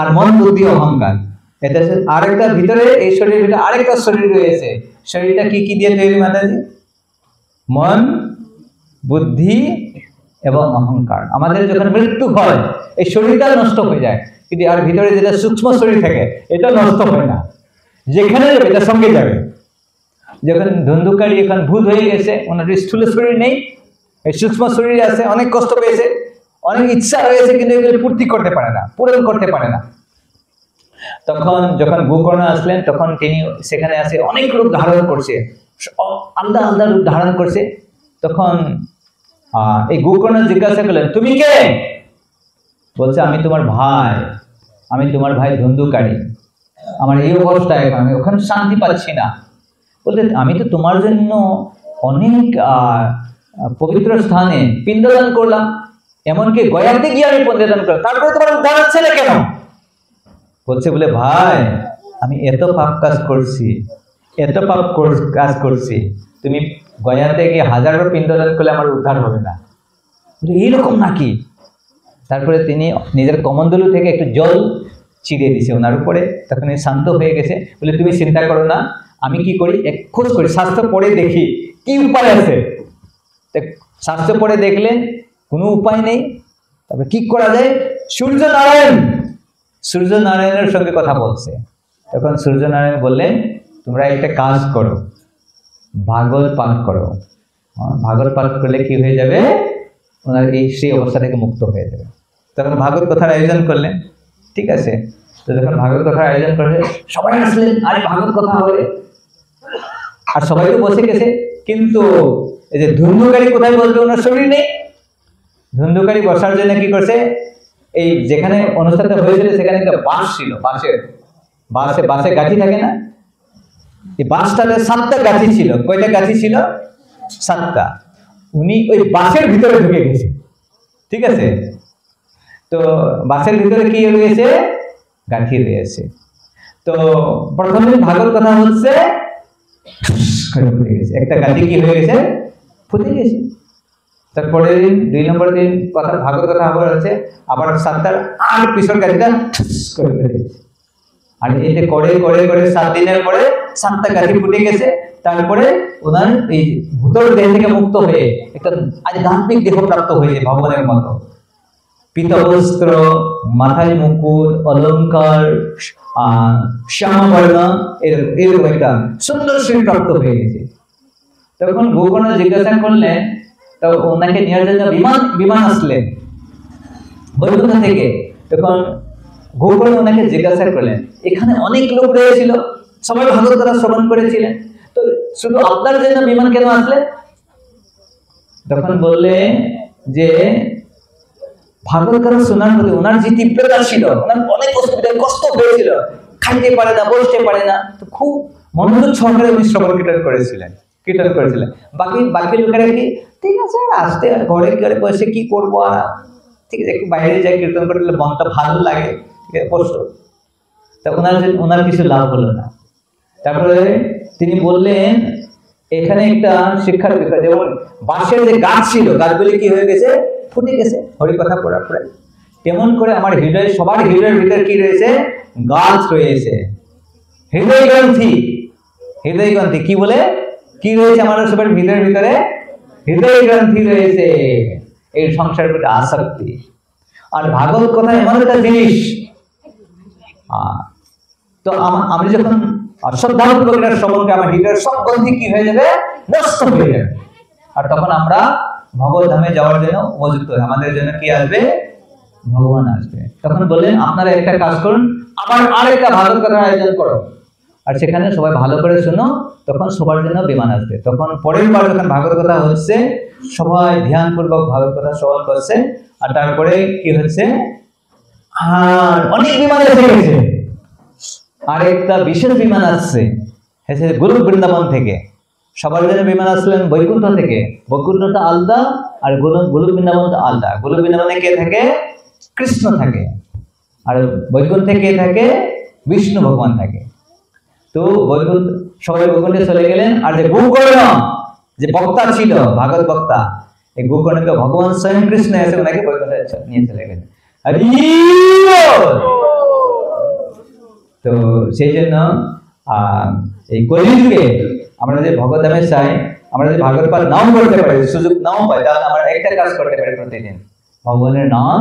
আর মন, বুদ্ধি, অহংকার। এটা আরেকটা ভিতরে, এই শরীরের ভিতরে আরেকটা শরীর রয়েছে। শরীরটা কি কি দিয়ে তৈরি মাতাজি? মন, বুদ্ধি এবং অহংকার। আমাদের যখন মৃত্যু হয় এই শরীরটা নষ্ট হয়ে যায়, কিন্তু আর ভিতরে যেটা সূক্ষ্ম শরীর থাকে এটা নষ্ট হয় না। যেখানে যাবে এটা সঙ্গে যাবে। যখন ধুন্ধুকারী এখন ভূত হয়ে গেছে, ওনার স্থূল শরীর নেই, এই সূক্ষ্ম শরীর আছে, অনেক কষ্ট পেয়েছে, অনেক ইচ্ছা রয়েছে, কিন্তু এগুলো পূর্তি করতে পারে না, পূরণ করতে পারে না। তখন যখন গোকর্ণ আসলেন তখন তিনি সেখানে আসে অনেক রূপ ধারণ করছে, আলাদা আলাদা রূপ ধারণ করছে। তখন এই গোকর্ণ জিজ্ঞাসা করলেন, তুমি কে? বলছে, আমি তোমার ভাই, আমি তোমার ভাই ধুন্ধুকারী। আমার এই অবস্থায় আমি ওখানে শান্তি পাচ্ছি না। বলতে, আমি তো তোমার জন্য অনেক পবিত্র স্থানে পিণ্ডদান করলাম, এমনকি গয়াতে গিয়ে আমি পিণ্ডদান করলাম, তারপরে তোমার উদ্ধার হচ্ছে না কেন? বলছে বলে, ভাই আমি এত পাপ কাজ করছি, এত পাপ কাজ করছি, তুমি গয়াতে গিয়ে হাজারো পিণ্ডদান করলে আমার উদ্ধার হবে না। এইরকম নাকি? তারপরে তিনি নিজের কমণ্ডলু থেকে একটু জল ছিটিয়ে দিছে ওনার উপরে। তখন শান্ত হয়ে গেছে। বলে, তুমি চিন্তা করো না, আমি কি করি, এক খোঁজ করি, শাস্ত্র পড়ে দেখি কি উপায় আছে। শাস্ত্র পড়ে দেখলেন কোনো উপায় নেই। তারপরে কি করা যায়? সূর্যনারায়ণের সঙ্গে কথা বলছে। তখন সূর্যনারায়ণ বললেন, তোমরা একটা কাজ করো, ভাগবত পাঠ করো। ভাগবত পাঠ করলে কি হয়ে যাবে? ওনার সেই অবস্থা থেকে মুক্ত হয়ে যাবে। তখন ভাগবত কথার আয়োজন করলেন। ঠিক আছে, তো যখন ভাগবত কথার আয়োজন করলেন সবাই আসলেন, আরে ভাগবত কথা হবে। আর সবাই তো বসে গেছে, কিন্তু এই যে ধুন্ধুকারী কোথায় বসবে? ওনার শরীর নেই। ধুন্ধুকারী বসার জন্য কি করছে, এই যেখানে অনুষ্ঠানটা হয়েছিল সেখানে একটা বাঁশ ছিল, বাঁশে গাছি থাকে না, এই বাঁশটাতে 7টা গাছি ছিল। কয়টা গাছি ছিল? 7টা। উনি ওই বাঁশের ভিতরে ঢুকে গেছে। ঠিক আছে, তো বাঁশের ভিতরে কি রয়েছে? গাছি রয়েছে। তো প্রথমে ভাগবত কথা হচ্ছে, একটা গাছি কি হয়ে গেছে? ফুটে গেছে। তারপরে দিন 2 নম্বর দিন কথা ভাগবত কথা আবার হচ্ছে, আবার 7টার আর পিছর গাছিটা করে ফেলে। আর এটা করে করে করে 7 দিনের পরে 7টা গাছি ফুটে গেছে। তারপরে ওনার এই ভূতর দেহ থেকে মুক্ত হয়ে একটা আধ্যাত্মিক দেহ প্রাপ্ত হয়েছে ভগবানের মতো। পীতবস্ত্র, মাথায় মুকুট, অলঙ্কার, শ্যামবর্ণ, এরকম একটা সুন্দর শরীর প্রাপ্ত হয়ে গেছে। তখন গোকর্ণ জিজ্ঞাসা করলেন, তো ওনাকে নেওয়ার জন্য বিমান আসলেন বৈকুণ্ঠ থেকে। তখন গোকর্ণ ওনাকে জিজ্ঞাসা করলেন, এখানে অনেক লোক রয়েছিল, সবাই ভাগবত কথা শ্রবণ করেছিলেন, তো শুধু আপনার জন্য বিমান কেন আসলেন? তখন বললেন যে ভাগবত কথা শোনার মধ্যে ওনার যে তীব্রতা ছিল, ওনার অনেক অসুবিধা, কষ্ট হয়েছিল, খাইতে পারে না, বসতে পারে না, তো খুব মনোযোগ সহকারে উনি শ্রবণ কীর্তন করেছিলেন। বাকি লোকেরা কি ঠিক আছে আসতে ঘরে ঘরে বসে কি করবো, আর ঠিক আছে একটু বাইরে যাই কীর্তন করলে মনটা ভালো লাগে, ঠিক আছে বসো। তা ওনার কিছু লাভ হলো না। তারপরে তিনি বললেন এখানে একটা শিক্ষার বিষয়, যেমন বাঁশের যে গাছ ছিল, গাছগুলি কি হয়ে গেছে, ফুটে গেছে হরি কথা পড়ার পরে, তেমন করে আমার হৃদয়, সবার হৃদয়ের ভিতরে কি রয়েছে, গাছ রয়েছে, হৃদয় গ্রন্থি। হৃদয় গ্রন্থি কি বলে, কি রয়েছে আমাদের সবার হৃদয়ের ভিতরে, হৃদয় গ্রন্থি রয়েছে, এই সংসারের প্রতি আসক্তি। আর ভাগবত কথা এমন একটা জিনিস, তো আমি যখন শ্রদ্ধাপূর্বক শ্রবণ করি, আমার হৃদয়ের সব গ্রন্থি কি হয়ে যাবে, নষ্ট হয়ে যাবে, আর তখন আমরা ভগবত ধামে যাওয়ার জন্য উপযুক্ত, আমাদের জন্য কি আসবে, ভগবান আসবে। তখন বললেন আপনারা একটা কাজ করুন, আবার আরেকটা ভাগবত কথার আয়োজন করো, আর সেখানে সবাই ভালো করে শোনো, তখন সবার জন্য বিমান আসবে। তখন পরের বার যখন ভাগবত কথা হচ্ছে, সবাই ধ্যানপূর্বক ভাগবত কথা শ্রবণ করছে, আর তারপরে কি হচ্ছে, আর অনেক বিমান এসে গেছে, আর একটা বিশেষ বিমান আসছে গুরু বৃন্দাবন থেকে, সবার জন্য বিমান আসলেন বৈকুণ্ঠ থেকে। বৈকুণ্ঠটা আলাদা আর গুরু বৃন্দাবনটা আলাদা। গুরু বৃন্দাবনে কে থাকে, কৃষ্ণ থাকে, আর বৈকুণ্ঠে কে থাকে, বিষ্ণু ভগবান থাকে। তো বৈকুণ্ঠ, সবাই বৈকুণ্ঠে চলে গেলেন, আর যে গোকর্ণ যে বক্তা ছিল, ভাগবত বক্তা, এই গোকর্ণকে ভগবান স্বয়ং কৃষ্ণ এসে ওনাকে বৈকুণ্ঠে নিয়ে চলে গেলেন। তো সেই জন্য এই কলিযুগে আমরা যে ভগবত ধামে চাই, আমরা যদি ভাগবত পাঠ নাও করতে পারি, সুযোগ নাও পাই, তাহলে আমরা একটা কাজ করতে পারি, প্রতিদিন ভগবানের নাম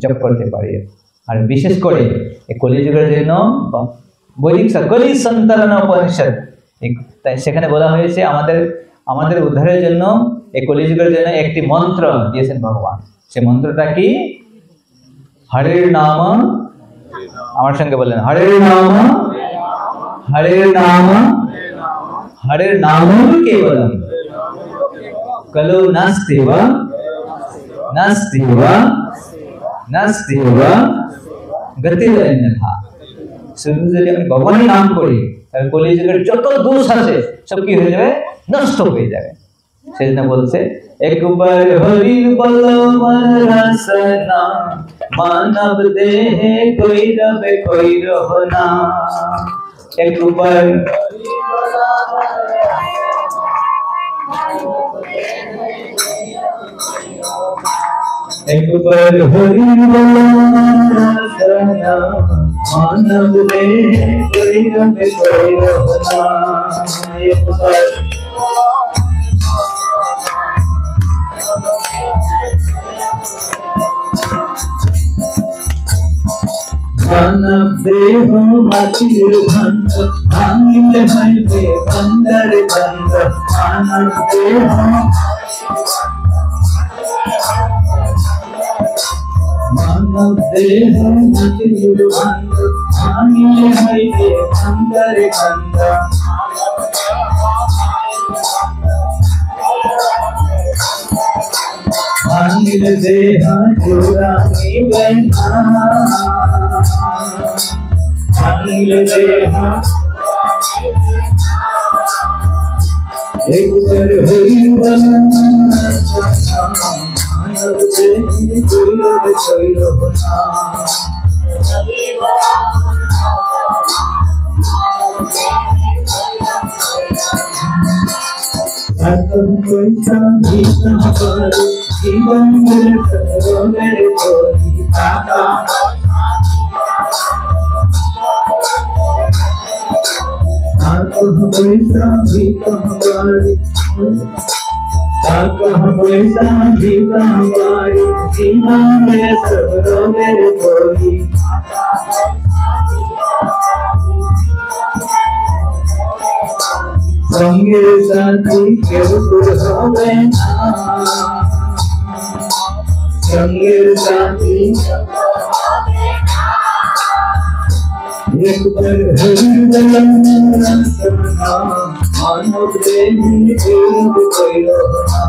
জপ করতে পারি। আর বিশেষ করে এই কলিযুগের জন্য বৈদিক কলি সন্তরণ উপনিষদ, তাই সেখানে বলা হয়েছে আমাদের উদ্ধারের জন্য, এই কলিযুগের জন্য একটি মন্ত্র দিয়েছেন ভগবান। সে মন্ত্রটা কি, হরের নাম, আমার সঙ্গে বললেন, হরের নাম, হরের নাম, হরের নাম কেবলম, কলো নাস্তি বা নাস্তি বা নাস্তি বা গতির অন্যথা। শুধু যদি আমি ভগবানের নাম করি, তাহলে কলিযুগের যত দোষ আছে সব কি হয়ে যাবে, নষ্ট হয়ে যাবে। সেজন্য বলছে, একবার হরির বলো মন রসনা, মানব দেহে কই রবে কই রহনা। একবার একবার হরির বলো মন রসনা, মানব দেহে কই রবে কই রহনা। একবার মানব দেহ মাটির ভাণ্ড, ভাঙিলে হইবে ভাণ্ডার ভাণ্ড। মানব দেহ মানব দেহ মাটির ভাণ্ড, ভাঙিলে হইবে ভাণ্ডার ভাণ্ড। ভাঙিলে দেহ জোড়া নিবে না, ভাঙিলে দেহ একবার হরি বলো মানব দেহে কই রবে কই রহনা। এখন পয়সা ভিতা করে জীবনের সরণের করি টাকা, এখন পয়সা ভিতা করে টাকা পয়সা ভিতা করে জীবনের সরণের করি। সঙ্গের সাথী কেউ হবে না, সঙ্গের সাথী একবার হরি বলো রসনা, মানব দেহে কই রহনা।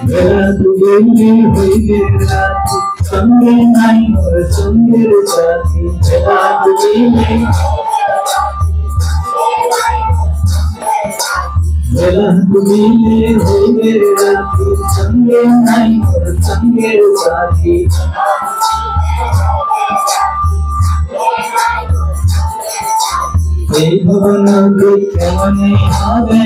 বেলা দুবেলি হইলে রাতি, সঙ্গে নাই মোর সঙ্গের সাথী। বেলা দুবেলি বেলা ডুবিলে হইবে রাতি, সঙ্গে নাই মোর সঙ্গের সাথী। এই ভবনটি কেমনে হবে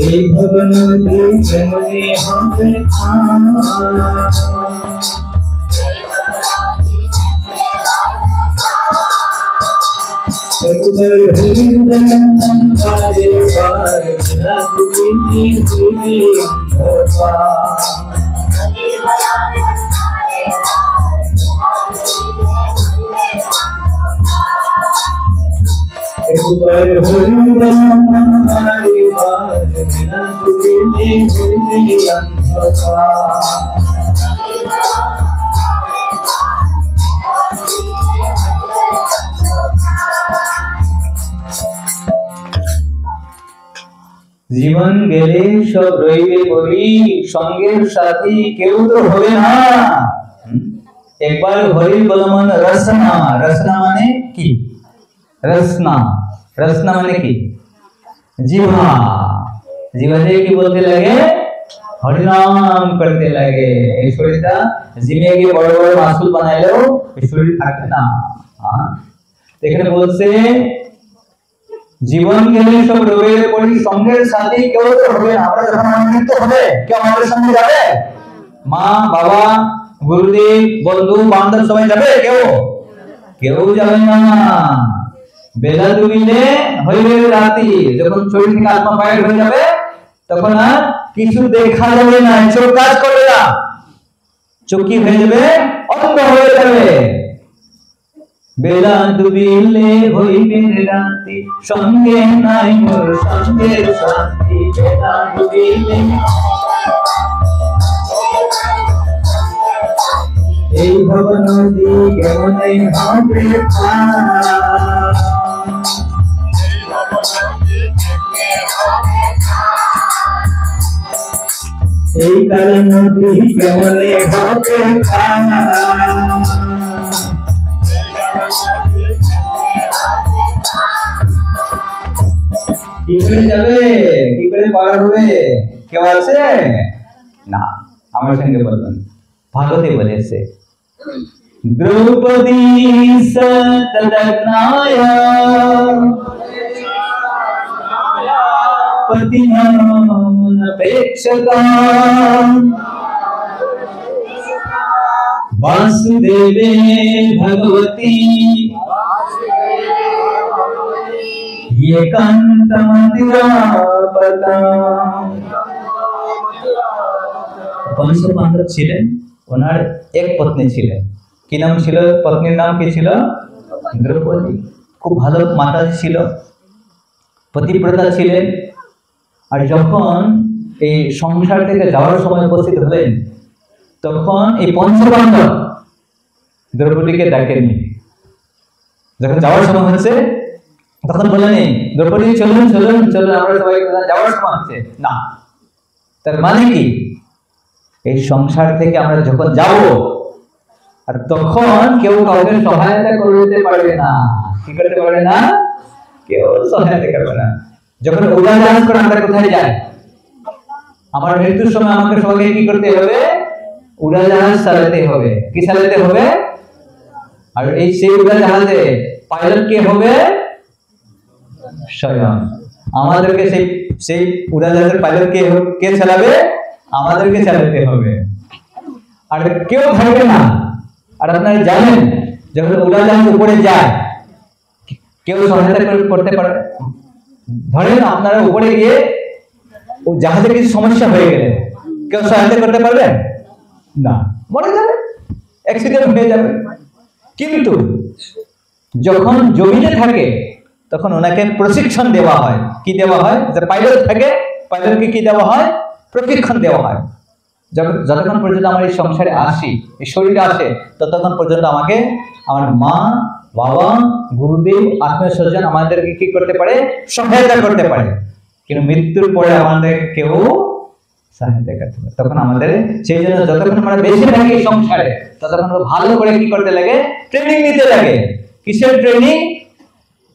এই ভবনটি কেমনে হবে একবার হৃদয় বারে বারে রাগুনি তুমি একবার হৃদয় বারে বারে রাগুনি তুমি জীবন গেলে সব রইবে বলি, সঙ্গের সাথী কেউ তো হবে না। একবার হরি বলমন রসনা, রসনা মানে কি? রসনা, রসনা মানে কি? জিহ্বা, জিহ্বা দিয়ে কি বলতে লাগে? হরিনাম করতে লাগে। এই শরীরটা জিমে গিয়ে বড় বড় মাসুল বানাইলেও এই শরীর থাকে না। এখানে বলছে জীবন গেলে সব রবে পড়ি, সঙ্গের সাথী কেউ তো হবে না। আমরা যখন মৃত্যু হবে কেউ আমাদের সঙ্গে যাবে? মা বাবা গুরুদেব বন্ধু বান্ধব সবাই যাবে? কেউ কেউ যাবে না। বেলা ডুবিলে হইবে রাতি, যখন শরীর থেকে আত্মা বাইরে হয়ে যাবে তখন আর কিছু দেখা যাবে না, চোখ কাজ করবে না, চোখ কি হয়ে যাবে? অন্ধ হয়ে যাবে। বেলা ডুবিলে হইবে রাতি, সঙ্গে নাই মোর সঙ্গের সাথী। বেলা ডুবিলে এই ভবনটি কেমনে হবে এই কারণটি কেমনে হবে কি করে যাবে? কি করে পার হবে? কেউ আছে না? আমার সঙ্গে বলবেন। ভাগবতে বলেছে দ্রৌপদী সতদগ্নায় পতিনামনপেক্ষকা वासुदेवे भगवती पंचपांडव ছিলেন, ওনার এক পত্নী ছিলেন। কি নাম ছিল পত্নীর নাম? কি ছিল? দ্রৌপদী। খুব ভালো মাতা ছিল, পতিব্রতা ছিলেন। আর যখন এই সংসার থেকে যাওয়ার সময় উপস্থিত হলেন তখন এই পঞ্চপাণ্ডব দ্রৌপদীকে ডাকেননি। যখন যাওয়ার সময় হচ্ছে তখন বলেনি দ্রৌপদী চলুন চলুন চলুন, আমরা সবাই যাওয়ার সময় হচ্ছে না। তার মানে কি? এই সংসার থেকে আমরা যখন যাব আর তখন কেউ কাউকে সহায়তা করতে পারবে না। কি করতে পারবে না? কেউ সহায়তা করবে না। যখন উড়াজাহাজ করে আমরা কোথায় যাই? আমার মৃত্যুর সময় আমাকে সবাইকে কি করতে হবে? উড়াজাহাজ চালাতে হবে। কি চালাতে হবে? আর এই সেই উড়াজাহাজে পাইলট কে হবে? স্বয়ং। আমাদেরকে সেই উড়াজাহাজের পাইলট কে চালাবে? আমাদেরকে চালাতে হবে। আর কেউ থাকবে না। আর আপনারা জানেন যখন উড়াজাহাজ উপরে যায় কেউ সহায়তা করতে পারে? ধরেন আপনারা উপরে গিয়ে ও জাহাজে কিছু সমস্যা হয়ে গেলে কেউ সহায়তা করতে পারবেন না, মরে যাবে, অ্যাক্সিডেন্ট হয়ে যাবে। কিন্তু যখন জমিনে থাকে তখন ওনাকে প্রশিক্ষণ দেওয়া হয়। কি দেওয়া হয়? যে পাইলট থাকে, পাইলটকে কি দেওয়া হয়? প্রশিক্ষণ দেওয়া হয়। যতক্ষণ পর্যন্ত আমার এই সংসারে আসি, এই শরীরে আসে, ততক্ষণ পর্যন্ত আমাকে আমার মা বাবা গুরুদেব আত্মীয় স্বজন আমাদেরকে কি করতে পারে? সহায়তা করতে পারে। কিন্তু মৃত্যুর পরে আমাদের কেউ সহায়তা করতে হবে। তখন আমাদের সেই জন্য যতক্ষণ আমরা বেঁচে থাকি সংসারে ততক্ষণ ভালো করে কি করতে লাগে, ট্রেনিং নিতে লাগে। কিসের ট্রেনিং?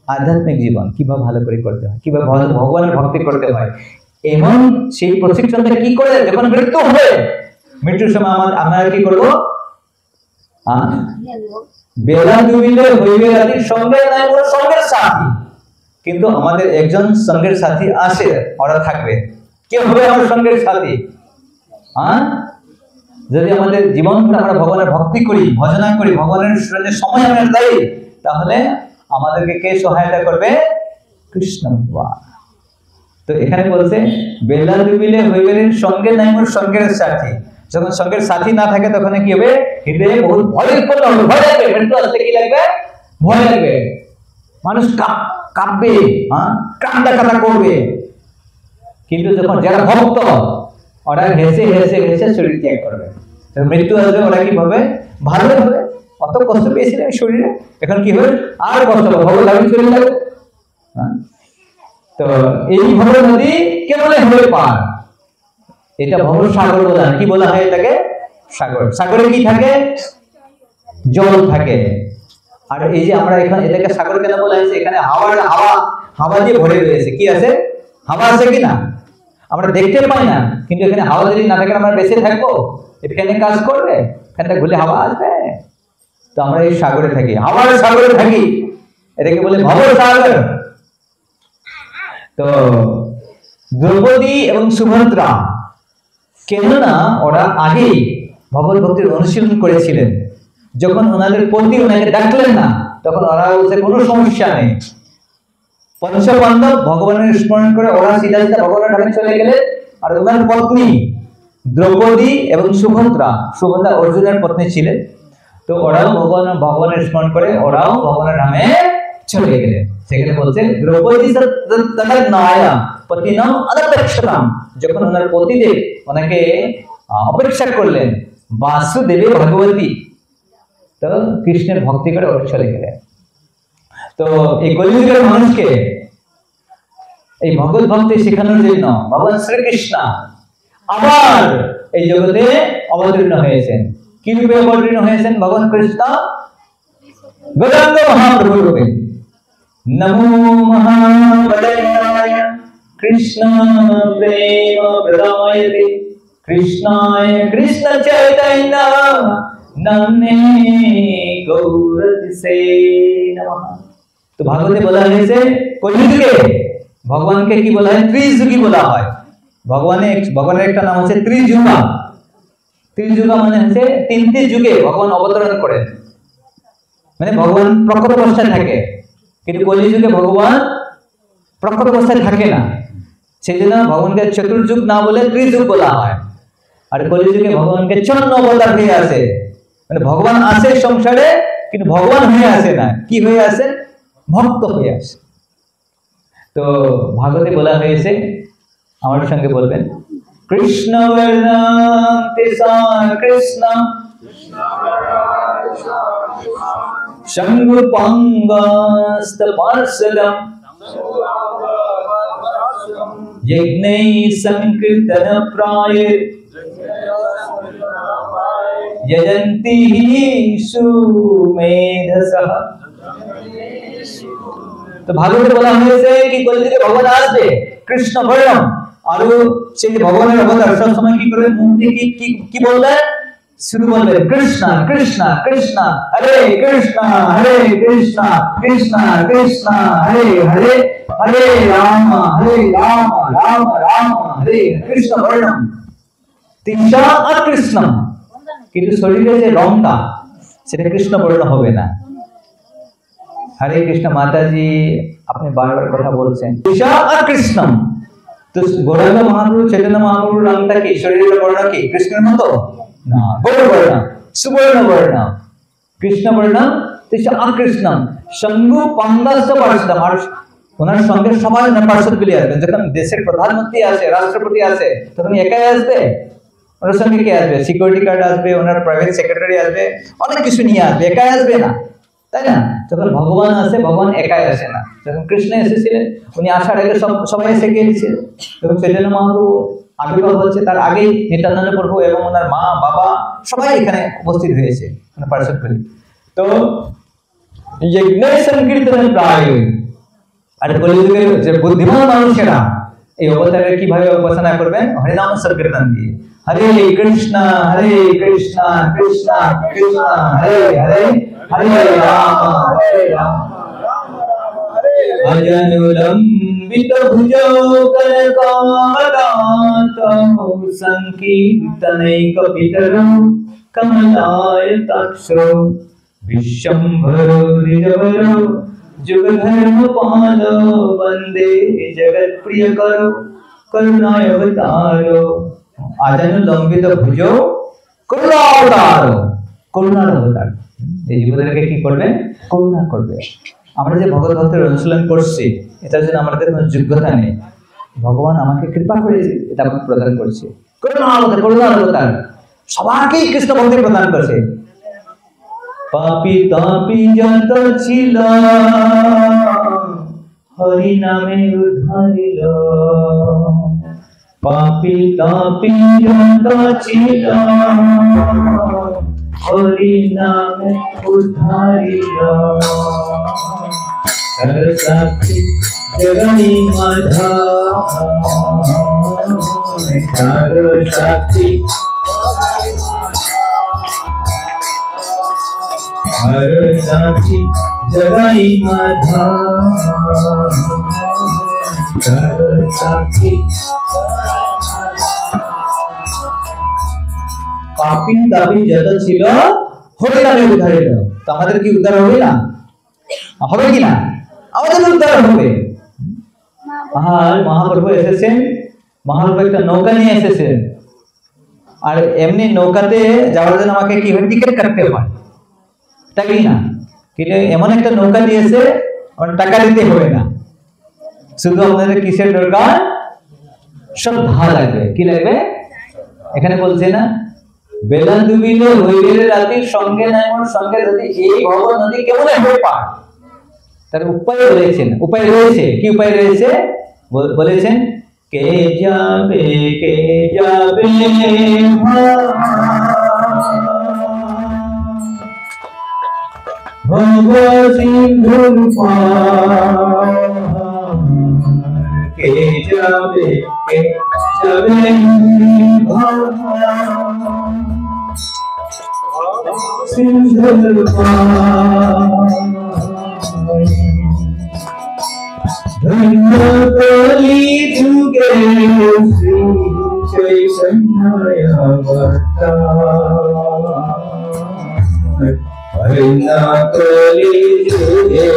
আধ্যাত্মিক জীবন কিভাবে ভালো করে করতে হয়, কিভাবে ভগবানের ভক্তি করতে হয়। এবং সেই প্রশিক্ষণটা কি করে যখন মৃত্যু হবে, মৃত্যুর সময় আমরা কি করবো? বেলা ডুবিলে হইবে রাতি, সঙ্গে নাই মোর সঙ্গের সাথী। কিন্তু আমাদের একজন সঙ্গের সাথী আসে, ওরা থাকবে। কে হবে আমার সঙ্গের সাথী? যদি আমাদের জীবন আমরা ভগবানের ভক্তি করি, ভজনা করি, ভগবানের সময় আমরা দেই, তাহলে আমাদেরকে কে সহায়তা করবে? কৃষ্ণ ভগবান। তো এখানে বলছে বেলা ডুবিলে হইবে সঙ্গে নাই মোর সঙ্গের সাথী। যখন সঙ্গের সাথী না থাকে তখন কি হবে? হৃদয়ে বহুত ভয় উৎপন্ন হবে, ভয় লাগবে। মৃত্যু আসলে কি লাগবে? ভয় লাগবে। মানুষ কাঁপবে, কান্না কাটা করবে। কিন্তু যখন যারা ভক্ত, ওরা হেসে হেসে হেসে শরীর ত্যাগ করবে। মৃত্যু আসবে, ওরা কি হবে? ভালো হবে। অত কষ্ট পেয়েছিলেন শরীরে, এখন কি হবে? আর কষ্ট হবে, ভগবান লাগবে, শরীর লাগবে। তো এই ভব নদী কেবল হয়ে পার, এটা ভব সাগর বলা হয়। কি বলা হয় এটাকে? সাগর। সাগরে কি থাকে? জল থাকে। আর এই যে আমরা এখানে এটাকে সাগর কেন বলা হয়েছে? এখানে হাওয়া দিয়ে ভরে রয়েছে। কি আছে? হাওয়া আছে কিনা? আমরা দেখতে পাই না, কিন্তু এখানে হাওয়া যদি না থাকে আমরা বেঁচে থাকবো? এখানে কাজ করবে? এখানটা ঘুরলে হাওয়া আসবে? তো আমরা এই সাগরে থাকি, হাওয়ার সাগরে থাকি, এটাকে বলে ভব সাগর। তো দ্রৌপদী এবং সুভদ্রা, কেননা ওরা আগেই ভগবত ভক্তির অনুশীলন করেছিলেন। যখন ওনাদের পতি ওনাকে ডাকলেন না, তখন ওরা বলছে কোনো সমস্যা নেই। পঞ্চপাণ্ডব ভগবানের স্মরণ করে ওরা সিধা সিধা ভগবানের ধামে চলে গেলে। আর ওনার পত্নী দ্রৌপদী এবং সুভদ্রা অর্জুনের পত্নী ছিলেন। তো ওরাও ভগবানের স্মরণ করে ওরাও ভগবানের ধামে চলে গেলেন। সেখানে বলছে দ্রৌপদী নায়া পতিনাম অনপেক্ষতাম, যখন ওনার পতিদেব ওনাকে অপেক্ষা করলেন, বাসুদেবে ভগবতী, তো কৃষ্ণের ভক্তি করে ওরা চলে গেলেন। তো এই কলিযুগের মানুষকে এই ভগবত ভক্তি শেখানোর জন্য ভগবান শ্রীকৃষ্ণ আবার এই জগতে অবতীর্ণ হয়েছেন। কি রূপে অবতীর্ণ হয়েছেন ভগবান কৃষ্ণ? গৌরাঙ্গ মহাপ্রভু রূপে। নমো মহাবদনায় কৃষ্ণ প্রেম প্রদায়তে কৃষ্ণায় কৃষ্ণ চৈতন্য নামে গৌরতিসে নমঃ। তো ভাগবতে বলা হয়েছে কলিযুগে ভগবানকে কি বলা হয়? ত্রিযুগী বলা হয়। ভগবানের একটা নাম হচ্ছে ত্রিযুগা। ত্রিযুগা মানে হচ্ছে তিনটি যুগে ভগবান অবতরণ করেন, মানে ভগবান প্রকট অবস্থায় থাকে। কিন্তু কলিযুগে ভগবান প্রকট অবস্থায় থাকে না, সেই জন্য ভগবানকে চতুর্যুগ না বলে ত্রিযুগ বলা হয়। আর কলিযুগে ভগবানকে চন্ন অবতার হয়ে আসে, মানে ভগবান আসে সংসারে কিন্তু ভগবান হয়ে আসে না। কি হয়ে আসে? ভক্ত হয়ে আসে। তো ভাগবতে বলা হয়েছে, আমার সঙ্গে বলবেন, কৃষ্ণ বর্ণম তেসাং কৃষ্ণ শঙ্গু পঙ্গস্ত পার্শ্বদম যজ্ঞৈ সংকীর্তন প্রায় যজন্তি সুমেধসঃ। তো ভাগবতে বলা হয়েছে কি কলিযুগে ভগবান আসবে কৃষ্ণ বর্ণম, আর সেই ভগবানের অবতার সব সময় কি করে মুখ দিয়ে কি বললেন? শুরু বললেন কৃষ্ণ কৃষ্ণ কৃষ্ণ হরে কৃষ্ণ হরে কৃষ্ণ কৃষ্ণ কৃষ্ণ হরে হরে হরে রাম রাম রাম হরে কৃষ্ণ বর্ণম তিনটা অকৃষ্ণম। কিন্তু শরীরে যে রংটা সেটা কৃষ্ণ বর্ণ হবে না। হরে কৃষ্ণ মাতাজি আপনি বারবার কথা বলছেন কৃষ্ণম। তো গৌরাঙ্গ মহাপ্রভু চৈতন্য মহাপ্রভুর রংটা কি? শরীরের বর্ণ কি কৃষ্ণের মতো না, গৌর বর্ণ সুবর্ণ বর্ণ কৃষ্ণ বর্ণ। আকৃষ্ণম শঙ্গু পঙ্গস্ত পার্শ্বদম। আর ওনার সঙ্গে সবাই পার্শ্বদগুলি আসবেন। যখন দেশের প্রধানমন্ত্রী আসে, রাষ্ট্রপতি আসে, তখন একাই আসবে? ওনার সঙ্গে কে আসবে? সিকিউরিটি গার্ড আসবে, ওনার প্রাইভেট সেক্রেটারি আসবে, অনেক কিছু নিয়ে আসবে, একাই আসবে না, তাই না? যখন ভগবান আসে, ভগবান একাই আসে না। যখন কৃষ্ণ এসেছিলেন, উনি আসার আগে সবাই এসে গিয়েছিলেন। এবং চৈতন্য মহাপ্রভু আবির্ভাব হচ্ছে তার আগেই নিত্যানন্দ প্রভু এবং ওনার মা বাবা সবাই এখানে উপস্থিত হয়েছে পার্সোনালি। তো যজ্ঞ সংকীর্তন প্রায় আর কলিযুগের যে বুদ্ধিমান মানুষেরা এই অবতারের কিভাবে উপাসনা করবেন? হরিনাম সংকীর্তন দিয়ে। হরে কৃষ্ণ কৃষ্ণ কৃষ্ণ হরে হরে হরে রাম अजनुलंबित भुजौ कनकावदातौ संकीर्तनैकपितरौ कमलायताक्षौ विश्वम्भरो द्विजवरौ जुगधर्मपालो वन्दे जगत्प्रियकरो करुणावतारो। अजनुलंबित भुजौ করুণাবতার, করুণার অবতার। এই জীবদেরকে কি করবে? করুণা করবে। আমরা যে ভগবত ভক্তের অনুশীলন করছি এটার জন্য আমাদের কোনো যোগ্যতা নেই, ভগবান আমাকে কৃপা করে এটা আমাকে প্রদান করছে। করুণার অবতার সবাইকেই কৃষ্ণ ভক্তি প্রদান করছে। পাপি তাপি যত ছিল হরি নামে উদ্ধারিল, পাপি তাপি যত ছিল হরি নামে উদ্ধারিল। सरस्वती जगनी माधा सरस्वती सरस्वती जगनी माधा सरस्वती। পাপী দাবি যত ছিল হরি নামে উদ্ধারিত। তো আমাদের কি উদ্ধার হবে না? হবে কিনা? আমাদের উদ্ধার হবে। মহাপ্রভু এসেছেন, মহাপ্রভু একটা নৌকা নিয়ে এসেছেন, আর এমনি নৌকাতে যাওয়ার জন্য আমাকে কি হয়? টিকিট কাটতে হয়, তাই না? কিন্তু এমন একটা নৌকা দিয়েছে আমার টাকা দিতে হবে না, শুধু আপনাদের কিসের দরকার? শ্রদ্ধা লাগবে। কি লাগবে? এখানে বলছে না, বেলা ডুবিলে হইলে রাতি সঙ্গে নাই মোর সঙ্গে যদি এই ভব নদী কেমন হয়ে পার। তার উপায় রয়েছে, উপায় রয়েছে। কি উপায় রয়েছে? বলেছেন কে যাবে ভব সিন্ধুর পার, কে যাবে সিন্ধুর পার। ধন্য কলি যুগে শ্রী চৈতন্যয় অবতার, ধন্য কলি যুগে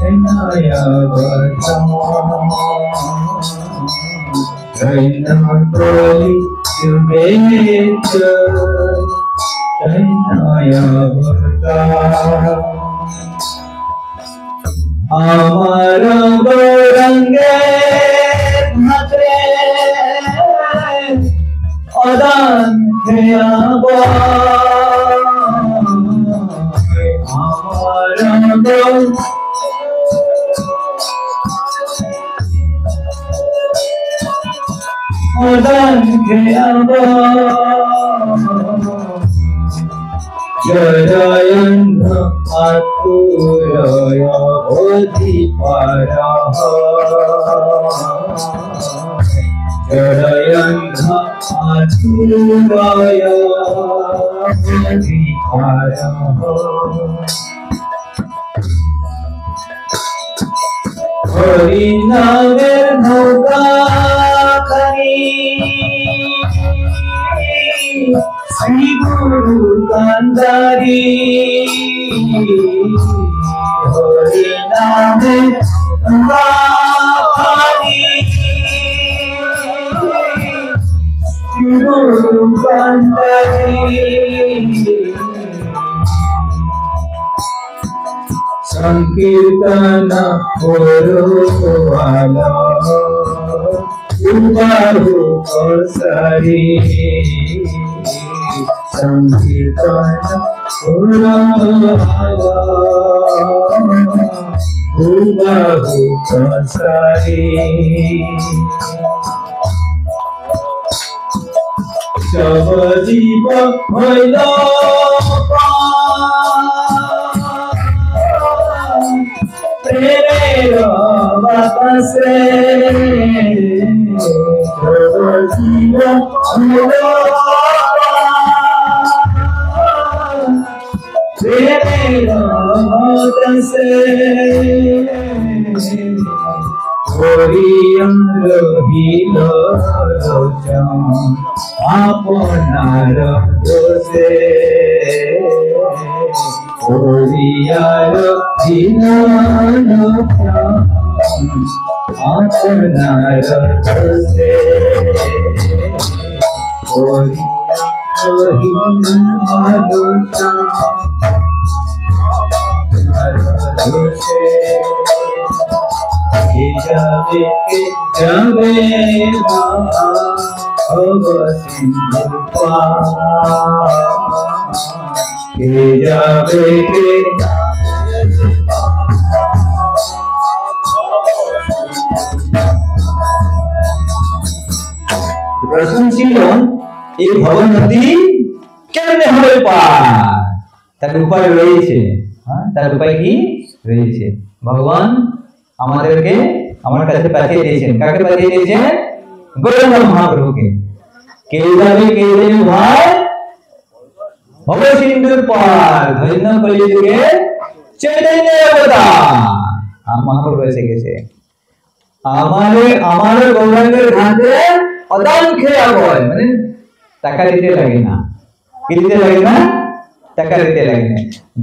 চৈতন্যয় অবতার, ধন্য কলি যুগে চৈতন্যয় অবতার। আমার গৌরঙ্গে হাতে অদান খেয়াব, আমার অদান খেয়াব, জয়ন্ত আতুরয় অধিপারা, জয়ন্ত আতুরয় অধিপারা। হরি নামের নৌকা খানি শ্রী গুরু কান্দারি, হরি নামে নৌকাখানি শ্রী গুরু কান্দারি। সংকীর্তন করোয়ালা উবাহু কসারি, সংকীর্তন করোয়ালা উবাহু কসারি। সব জীব হইল প্রেমের বাতাসে সব জীব হইল প্রেমের বাতাসে হরিয়ন রহিল লোচন আপনার দোষে হরিয়ার রহিল লোচন আপনার দোষে হরিয়ার রহিল লোচন দোষে যাবে যাবে কে যাবে প্রশ্ন ছিল এই ভব নদী কেমনে হবে পার, তার উপায় রয়েছে। তার উপায় কি রয়েছে? ভগবান আমাদেরকে আমার কাছে পাঠিয়ে দিয়েছেন। কাকে পাঠিয়ে দিয়েছেন? গৌরাঙ্গ মহাপ্রভুকে। কে যাবে কে যাবে ভাই? ভব সিন্ধুর পার ধন্য কলিযুগে চৈতন্য অবতার মহাপ্রভু এসে গেছে। আমার গৌরাঙ্গের ঘাটে অদান খেয়ে আবয়, মানে টাকা দিতে লাগে না। কি দিতে লাগে না? টাকা দিতে লাগে না।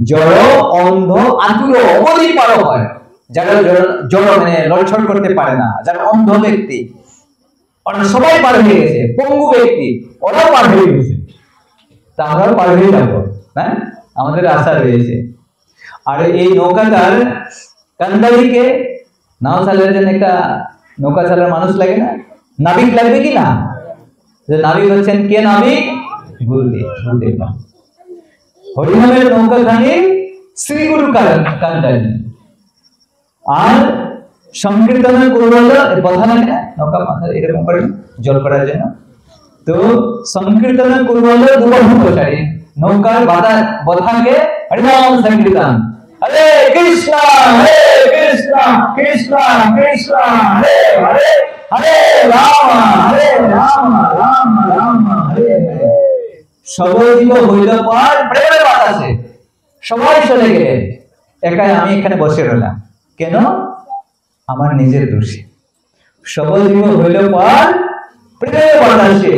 জড় অন্ধ আতুর অবধি পার হয়, যারা জড় মানে লড়ছড় করতে পারে না, যারা অন্ধ ব্যক্তি, ওরা সবাই পার হয়ে গেছে। পঙ্গু ব্যক্তি ওরাও পার হয়ে গেছে, তা আমরাও পার হয়ে যাবো। হ্যাঁ, আমাদের আশা রয়েছে। আর এই নৌকাটার কান্দারিকে নাও চালার জন্য একটা নৌকা চালার মানুষ লাগে না? নাবিক লাগবে কি না? যে নাবিক হচ্ছেন কে? নাবিক গুরুদেব। হরিনামের নৌকাখানি শ্রী গুরু কান্দারি। আর সংকীর্তন করবো বধা লাগে না, নৌকা মাথা এরকম করে জল করার জন্য। তো সংকীর্তন করবো দুর্গাচারী নৌকার বধাকে হরিনাম সংকীর্তন, হরে কৃষ্ণ কৃষ্ণ কৃষ্ণ হরে হরে, হরে রাম রাম রাম হরে হরে। সবাই জীব হইল পার প্রেমের বাতাসে, সবাই চলে গেলেন, একাই আমি এখানে বসে রইলাম। কেন? আমার নিজের দোষে। সবাই জীব হইল পার প্রেমের বাতাসে,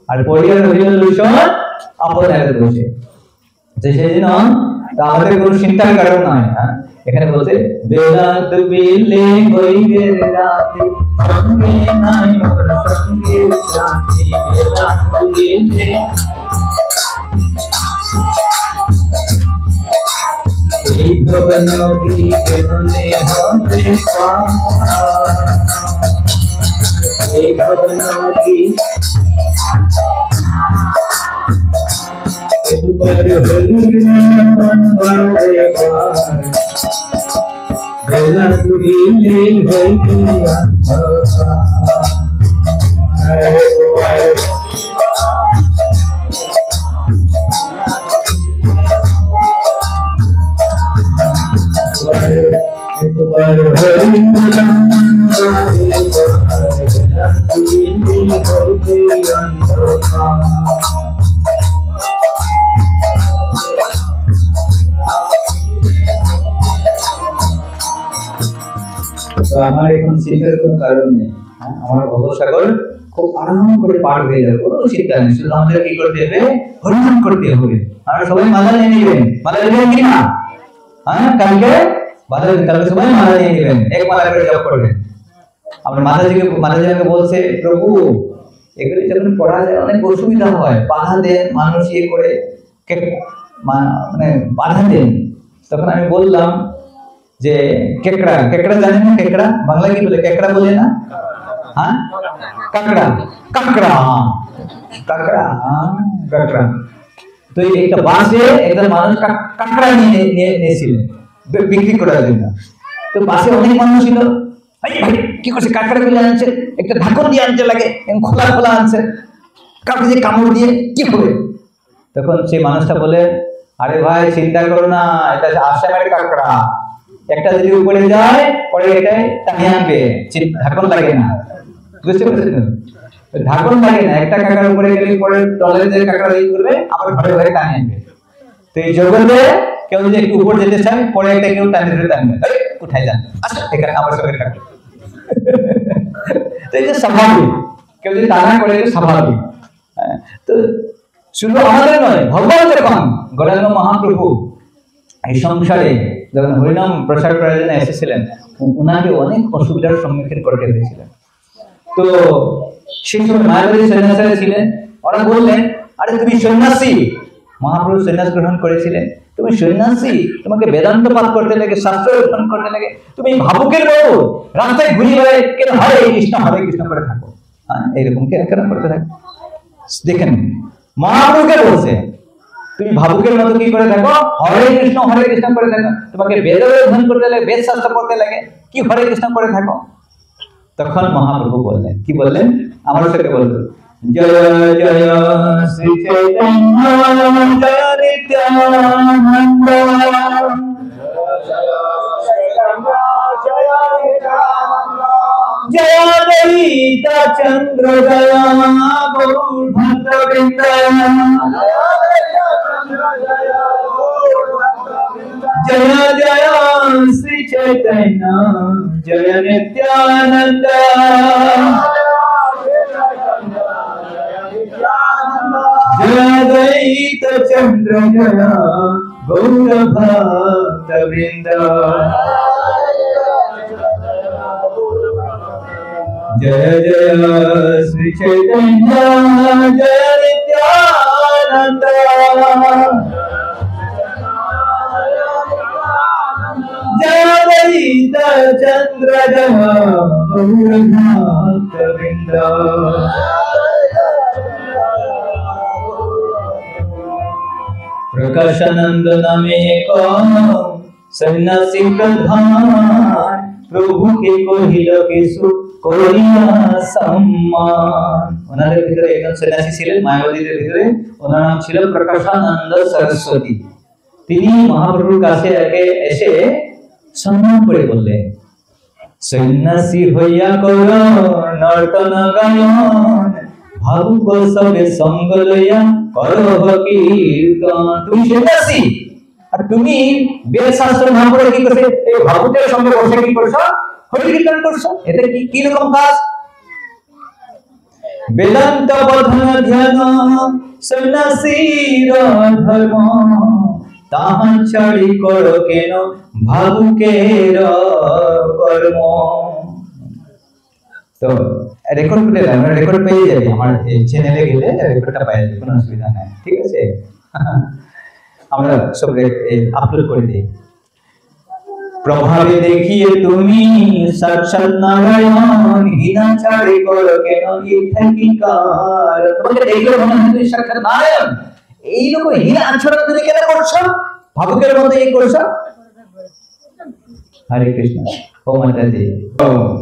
আর পরিবার হইল লোচন আপনার দোষে। তো সেই জন্য আমাদের কোনো চিন্তার কারণ নয়। এখানে বলছে বেলা ডুবিলে হইবে রাতে, সঙ্গে নাই মোর সঙ্গে সাথী। বেলা ডুবিলে এই ভব নদী কেমনে হবে পার, এই ভব নদী একবার হইলে মন বাড়ে পার, বেলা ডুবিলে হইবে অন্ধকার। একবার হরিনাম আমার এখন চিন্তার কোনো কারণ নেই। আমার ভবসাগর খুব আরাম করে পার হয়ে যাবে, কোনো চিন্তা নেই। শুধু আমাদের কি করতে হবে? হরিনাম করতে হবে। আমরা সবাই মালা নিয়ে নেবেন, মালা নেবেন কিনা? কালকে সবাই মালা নিয়ে নেবেন, এক মালা করে জপ করবেন। আমার মাতাজিকে বলছে, প্রভু এগুলি যখন পড়া যায় অনেক অসুবিধা হয়, বাধা দেন মানুষ, ইয়ে করে মানে বাধা দেন। তখন আমি বললাম যে কেকড়া, কেকড়া জানেন না? কেকড়া বাংলা কি বলে? কেকড়া বলে না? হ্যাঁ, কাকড়া, কাকড়া, কাকড়া, কাকড়া। তো একটা বাসে একজন মানুষ কাকড়া নিয়েছিলেন বিক্রি করার জন্য। তো বাসে অনেক মানুষ ছিল, কি করছে? কাকড়া গুলো আনছে, একটা ঢাকন দিয়ে আনছে, লাগে খোলা খোলা আনছে। কাউকে যে কামড় দিয়ে কি হবে? তখন সেই মানুষটা বলে, আরে ভাই চিন্তা করো না, এটা আসামের কাঁকড়া, একটা যদি উপরে যায় পরে এটাই টানিয়ে আনবে, ঢাকন লাগে না। বুঝতে পারছেন? ঢাকন লাগে না, একটা কাঁকড়ার উপরে গেলে পরে তলে যে কাঁকড়া দিয়ে করবে আবার ঘরে ঘরে টানিয়ে আনবে। তো এই জগতে কেউ যদি একটু উপর যেতে চান পরে একটা কেউ টানিয়ে ধরে টানবে, কোথায় যান, আচ্ছা এখানে আমার সঙ্গে থাকবে। তো এই যে স্বাভাবিক, কেউ যদি টানা করে স্বাভাবিক। তো শুধু আমাদের নয়, ভগবান যখন গৌরাঙ্গ মহাপ্রভু এই সংসারে যখন হরিনাম প্রচার করার জন্য এসেছিলেন, ওনাকে অনেক অসুবিধার সম্মুখীন করতে হয়েছিলেন। তো সেই সময় মায়াবাদী সন্ন্যাসীরা ছিলেন, ওরা বললেন, আরে তুমি সন্ন্যাসী, মহাপ্রভু সন্ন্যাস গ্রহণ করেছিলেন, তুমি সন্ন্যাসী, তোমাকে বেদান্ত পাঠ করতে লাগে, শাস্ত্র গ্রহণ করতে লাগে, তুমি ভাবুকের মতো রাস্তায় ঘুরে বেড়ায় কেন হরে কৃষ্ণ করে থাকো, এইরকম কেন করতে থাকো? দেখেন মহাপ্রভুকে বলছে, তুমি ভাবুকের মতো কি করে থাকো, হরে কৃষ্ণ করে থাকো, তোমাকে বেদ অধ্যয়ন করতে লাগে, বেদ শাস্ত্র পড়তে লাগে, কি হরে কৃষ্ণ করে থাকো? তখন মহাপ্রভু বললেন, কি বললেন? আমার সাথে বললেন, জয় জয় শ্রী চৈতন্য জয় নিত্যানন্দ, জয় দৈত চন্দ্র জয় গৌর ভক্তবৃন্দ, জয় জয় শ্রী চৈতন্য জয় নিত্যানন্দ, জয় দৈত চন্দ্র জয় গৌর ভক্তবৃন্দ, জয় জয় শ্রী চৈতন্য জয় নিত্যানন্দ, জয় দৈত চন্দ্র জয় গৌর ভক্তবৃন্দ। প্রকাশানন্দ নামে কম সন্ন্যাসী প্রধান, প্রভুকে কহিল কিছু করিয়া সম্মান। ওনাদের ভিতরে একজন সন্ন্যাসী ছিলেন মায়াবাদীদের ভিতরে, ওনার নাম ছিল প্রকাশানন্দ সরস্বতী। তিনি মহাপ্রভুর কাছে এসে সম্মান করে বললেন, সন্ন্যাসী হইয়া কর নর্তন গায়ন, ভাবুক সবে সঙ্গ লইয়া করহ কীর্তন। তুমি সন্ন্যাসী আর তুমি বেদ শাস্ত্র না পড়ে কি করছো? এই ভাবুকের সঙ্গে বসে কি করছো? হরি কীর্তন করছো। এটা কি রকম কাজ? বেদান্ত বধন ধ্যান সন্ন্যাসীর ধর্ম, তাহা ছাড়ি করো কেন ভাবুকের কর্ম। তো রেকর্ড করে দিলাম, রেকর্ড পেয়ে যাবে আমার চ্যানেলে গেলে, রেকর্ডটা পেয়ে যাবে, কোনো অসুবিধা নাই, ঠিক আছে? আমরা সব আপলোড করে দিই। প্রভাবে দেখিয়ে তুমি সাক্ষাৎ নারায়ণ, হীনা ছাড়ি করো কেন ইথা কি কার। তোমাকে দেখলে মনে হয় তুমি সাক্ষাৎ নারায়ণ, এইরকম হীনা আচরণ তুমি কেন করছো? ভাবুকের মতো এই করছো। হরে কৃষ্ণ। ও মাতাজি,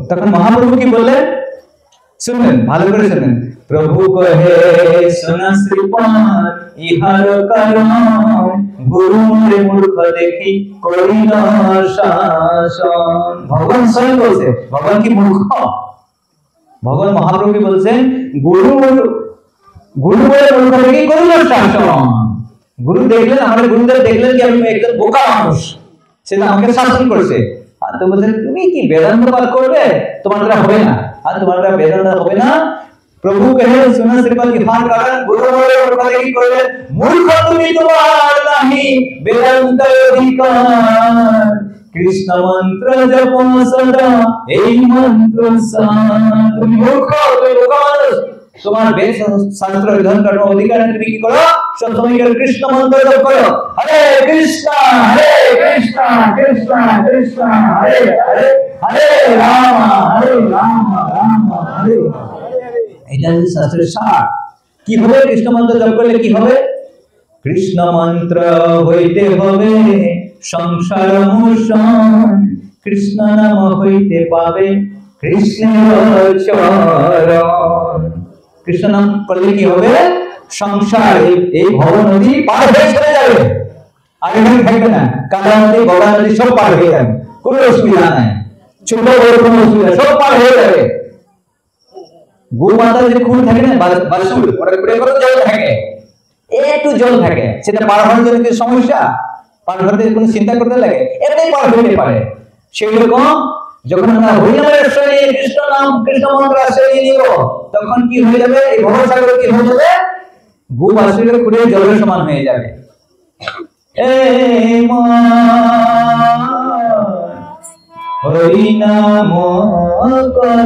তখন মহাপ্রভু কি বললেন শুনলেন, ভালো করে শুনলেন। প্রভু কহে শোনা শ্রীপাদ ইহার কারণ, গুরু মোরে মূর্খ দেখি করিল শাসন। ভগবান স্বয়ং বলছে, ভগবান কি মূর্খ? ভগবান মহাপ্রভু কি বলছেন, গুরু মোরে মূর্খ দেখি করিল শাসন। গুরু দেখলেন, আমাদের গুরুদেব দেখলেন কি আমি একজন বোকা মানুষ, সেটা আমাকে শাসন করছে। আর তো বলছেন তুমি কি বেদান্ত পাঠ করবে, তোমার দ্বারা হবে না, আর তোমার দ্বারা বেদান্ত হবে না। প্রভু কহে শোনা শ্রীপাদ ইহার কারণ, গুরু মোরে মূর্খ দেখি করিলে, মূর্খ তুমি তোমার নাহি বেদান্ত অধিকার। কৃষ্ণ মন্ত্র জপ সদা এই মন্ত্র সার। তুমি মূর্খ, তুমি বোকা মানুষ, তোমার বেদ শাস্ত্র অধ্যয়ন করার অধিকার নেই। তুমি কি করো? সবসময় কৃষ্ণ মন্ত্র জপ করো, হরে কৃষ্ণ কৃষ্ণ কৃষ্ণ হরে হরে, হরে রাম রাম হরে হরে। এটা হচ্ছে শাস্ত্রের সার। কি হবে কৃষ্ণ মন্ত্র জপ করলে? কি হবে? কৃষ্ণ মন্ত্র হইতে হবে সংসার মোচন, কৃষ্ণ নাম হইতে পাবে কৃষ্ণের চরণ। কৃষ্ণ নাম করলে কি হবে? সংসার এই ভব নদী পার হয়ে চলে যাবে, আর এখানে থাকবে না। কালা নদী, গঙ্গা নদী সব পার হয়ে যাবে, কোনো অসুবিধা নাই, ছোট বড় কোনো অসুবিধা, সব পার হয়ে যাবে। গো মাতা যে খুন থাকে না, বাসুর, ওটা করে করে জল থাকে, একটু জল থাকে, সেটা পার হওয়ার জন্য কিছু সমস্যা, পার হতে কোনো চিন্তা করতে লাগে, এমনি পার হতে পারে। সেই রকম যখন আমরা হরিনামের আশ্রয় নিয়ে, কৃষ্ণ নাম, কৃষ্ণ মন্ত্র আশ্রয় নিয়ে নিব, তখন কি হয়ে যাবে? এই ভবসাগর কি হয়ে যাবে? গো বাসুরের খুঁড়ে জলের সমান হয়ে যাবে। হরি নাম কর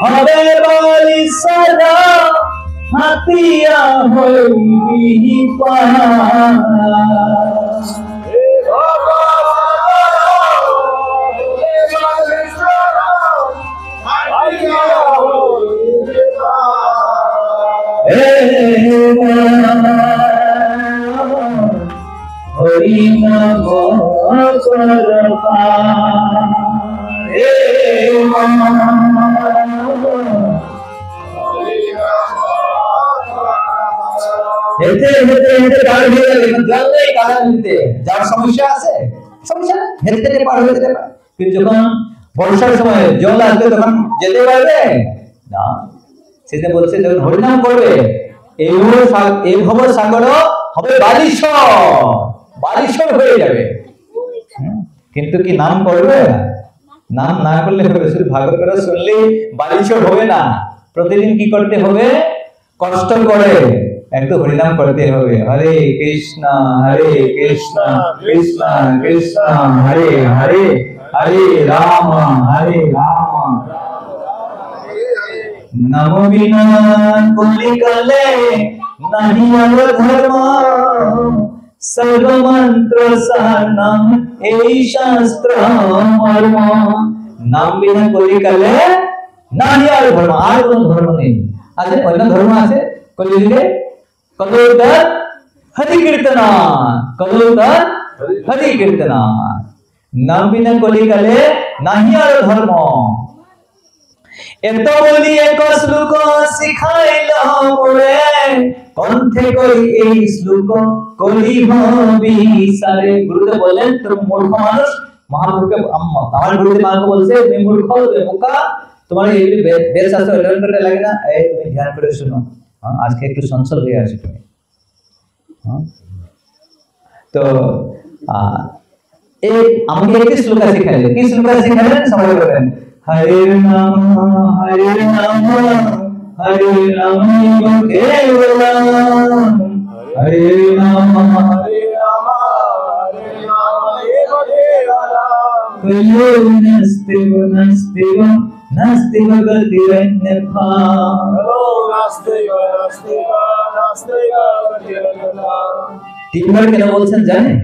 হরে বলি সদা হাতিয়া হইবি হরি নাম কর হেঁটে হেঁটে হেঁটে পার হয়ে যাবে, জল নেই কাদা নিতে, যার সমস্যা আছে সমস্যা না, হেঁটে হেঁটে পার হয়ে যেতে পারে। কিন্তু যখন বর্ষার সময় জল আসবে তখন যেতে পারবে না। সেটা বলছে যখন হরিনাম করবে এই ভব সাগর হবে বালিশ্বর হয়ে যাবে। কিন্তু কি নাম করবে? নাম না করলে হবে, শুধু ভাগবত কথা শুনলে বালিশ্বর হবে না। প্রতিদিন কি করতে হবে? কষ্ট করে একটু হরিনাম করতে হবে। হরে কৃষ্ণ কৃষ্ণ কৃষ্ণ হরে হরে, হরে রাম নাম বিনা কলিকালে নাহি আর ধর্ম, সর্বমন্ত্র সারনাম এই শাস্ত্র মর্ম। নাম বিনা কলিকালে নাহি আর ধর্ম, আর কোন ধর্ম নেই। আছে অন্য ধর্ম আছে কলিযুগে, কলিযুগের হরি কীর্তন, কলিযুগের হরি কীর্তন। নাম বিনা কলিকালে নাহি আর ধর্ম। এত বলি এক শ্লোক শিখাইল মোরে, কণ্ঠে করি এই শ্লোক কলিব বিসারে। গুরুদেব বলেন তুমি মূর্খ মানুষ, মহাপুরুষকে আমার গুরুদেব আমাকে বলছে তুমি মূর্খ, তুমি বোকা, তোমার এই বেদ শাস্ত্র অধ্যয়ন করতে লাগে না, এই তুমি ধ্যান করে শুনো, আজকে একটু চঞ্চল হয়ে আছো তুমি। তো এই আমাকে একটি শ্লোক শিখাইলেন। কি শ্লোক শিখাইলেন সবাই বলেন? হরে নাম হরে নাম হরে নাম কেবলম, হরে নাম হরে নাম কলো নাস্তিব নাস্তিব নাস্তিব গতিরন্যথা। তিনবার কেন বলছেন জানেন?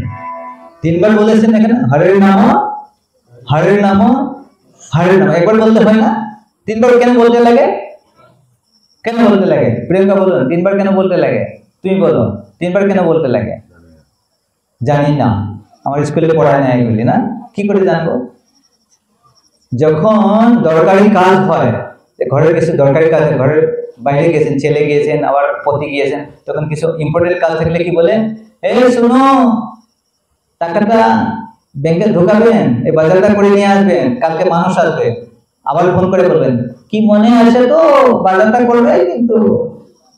তিনবার বলেছেন এখানে হরে নাম হরে নাম হরে নাম। একবার বলতে হয় না? তিনবার কেন বলতে লাগে? কেন বলতে লাগে? প্রিয়ঙ্কা বলুন, তিনবার কেন বলতে লাগে? তুমি বলো, তিনবার কেন বলতে লাগে? জানি না, আমার স্কুলে পড়ায় না এগুলি, না কি করে জানবো? যখন দরকারি কাজ হয়, ঘরের কিছু দরকারি কাজ, ঘরের বাইরে গেছেন, ছেলে গিয়েছেন, আবার পতি গিয়েছেন, তখন কিছু ইম্পর্টেন্ট কাজ থাকলে কি বলে? এই শুনো, টাকাটা ব্যাংকে ঢোকাবেন, এই বাজারটা করে নিয়ে আসবেন, কালকে মানুষ আসবে। আবার ফোন করে বলবেন কি মনে আছে তো বাজারটা করবে, কিন্তু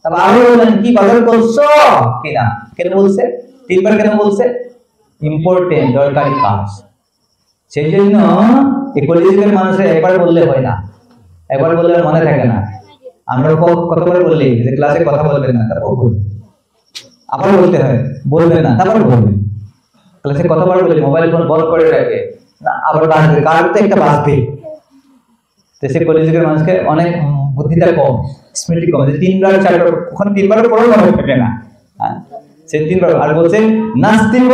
তারপর আরো বলবেন কি বাজার করছো কিনা। কেন বলছে? তিনবার কেন বলছে? ইম্পর্টেন্ট, দরকারি কাজ। সেই জন্য এই কলিযুগের মানুষের একবার বললে হয় না, একবার বললে মনে থাকে না। আমরা কতবার বললি যে ক্লাসে কথা বলবেন না, তারপর বলবেন, আবার বলতে হয়, বলবেন না তারপর বলবেন। ক্লাসে কতবার বলি মোবাইল ফোন বন্ধ করে রাখবে না, আবার বাজবে, কার তো একটা বাজবে। তো সে কলিযুগের মানুষকে অনেক বুদ্ধিটা কম, স্মৃতি কম, যে তিনবার চারবার, ওখানে তিনবার পড়েও মনে থাকে না, সে তিনবার। আর বলছে নাস্তিব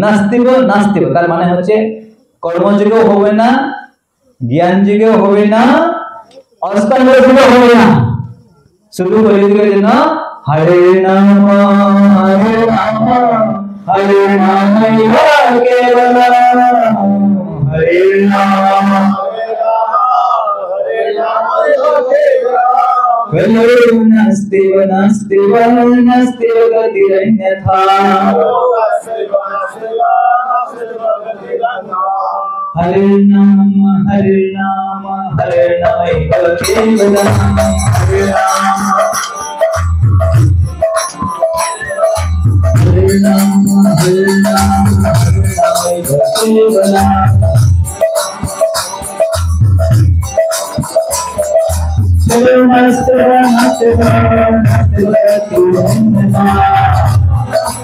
নাস্তিব নাস্তিব, তার মানে হচ্ছে কর্মযুগেও হবে না, জ্ঞান যুগেও হবে না, অষ্টাঙ্গ যুগেও হবে না, শুধু কলিযুগের জন্য हरे नाम हरे नाम केवल हरे नाम नास्तिव नास्तिव नास्तिव गतिरन्यथा हरे नाम हरे नाम हरे नाम केवल हरे नाम हरे नाम हरे नाम हरे नाम केवल हरे नास्तिव नास्तिव नास्तिव गतिरन्यथा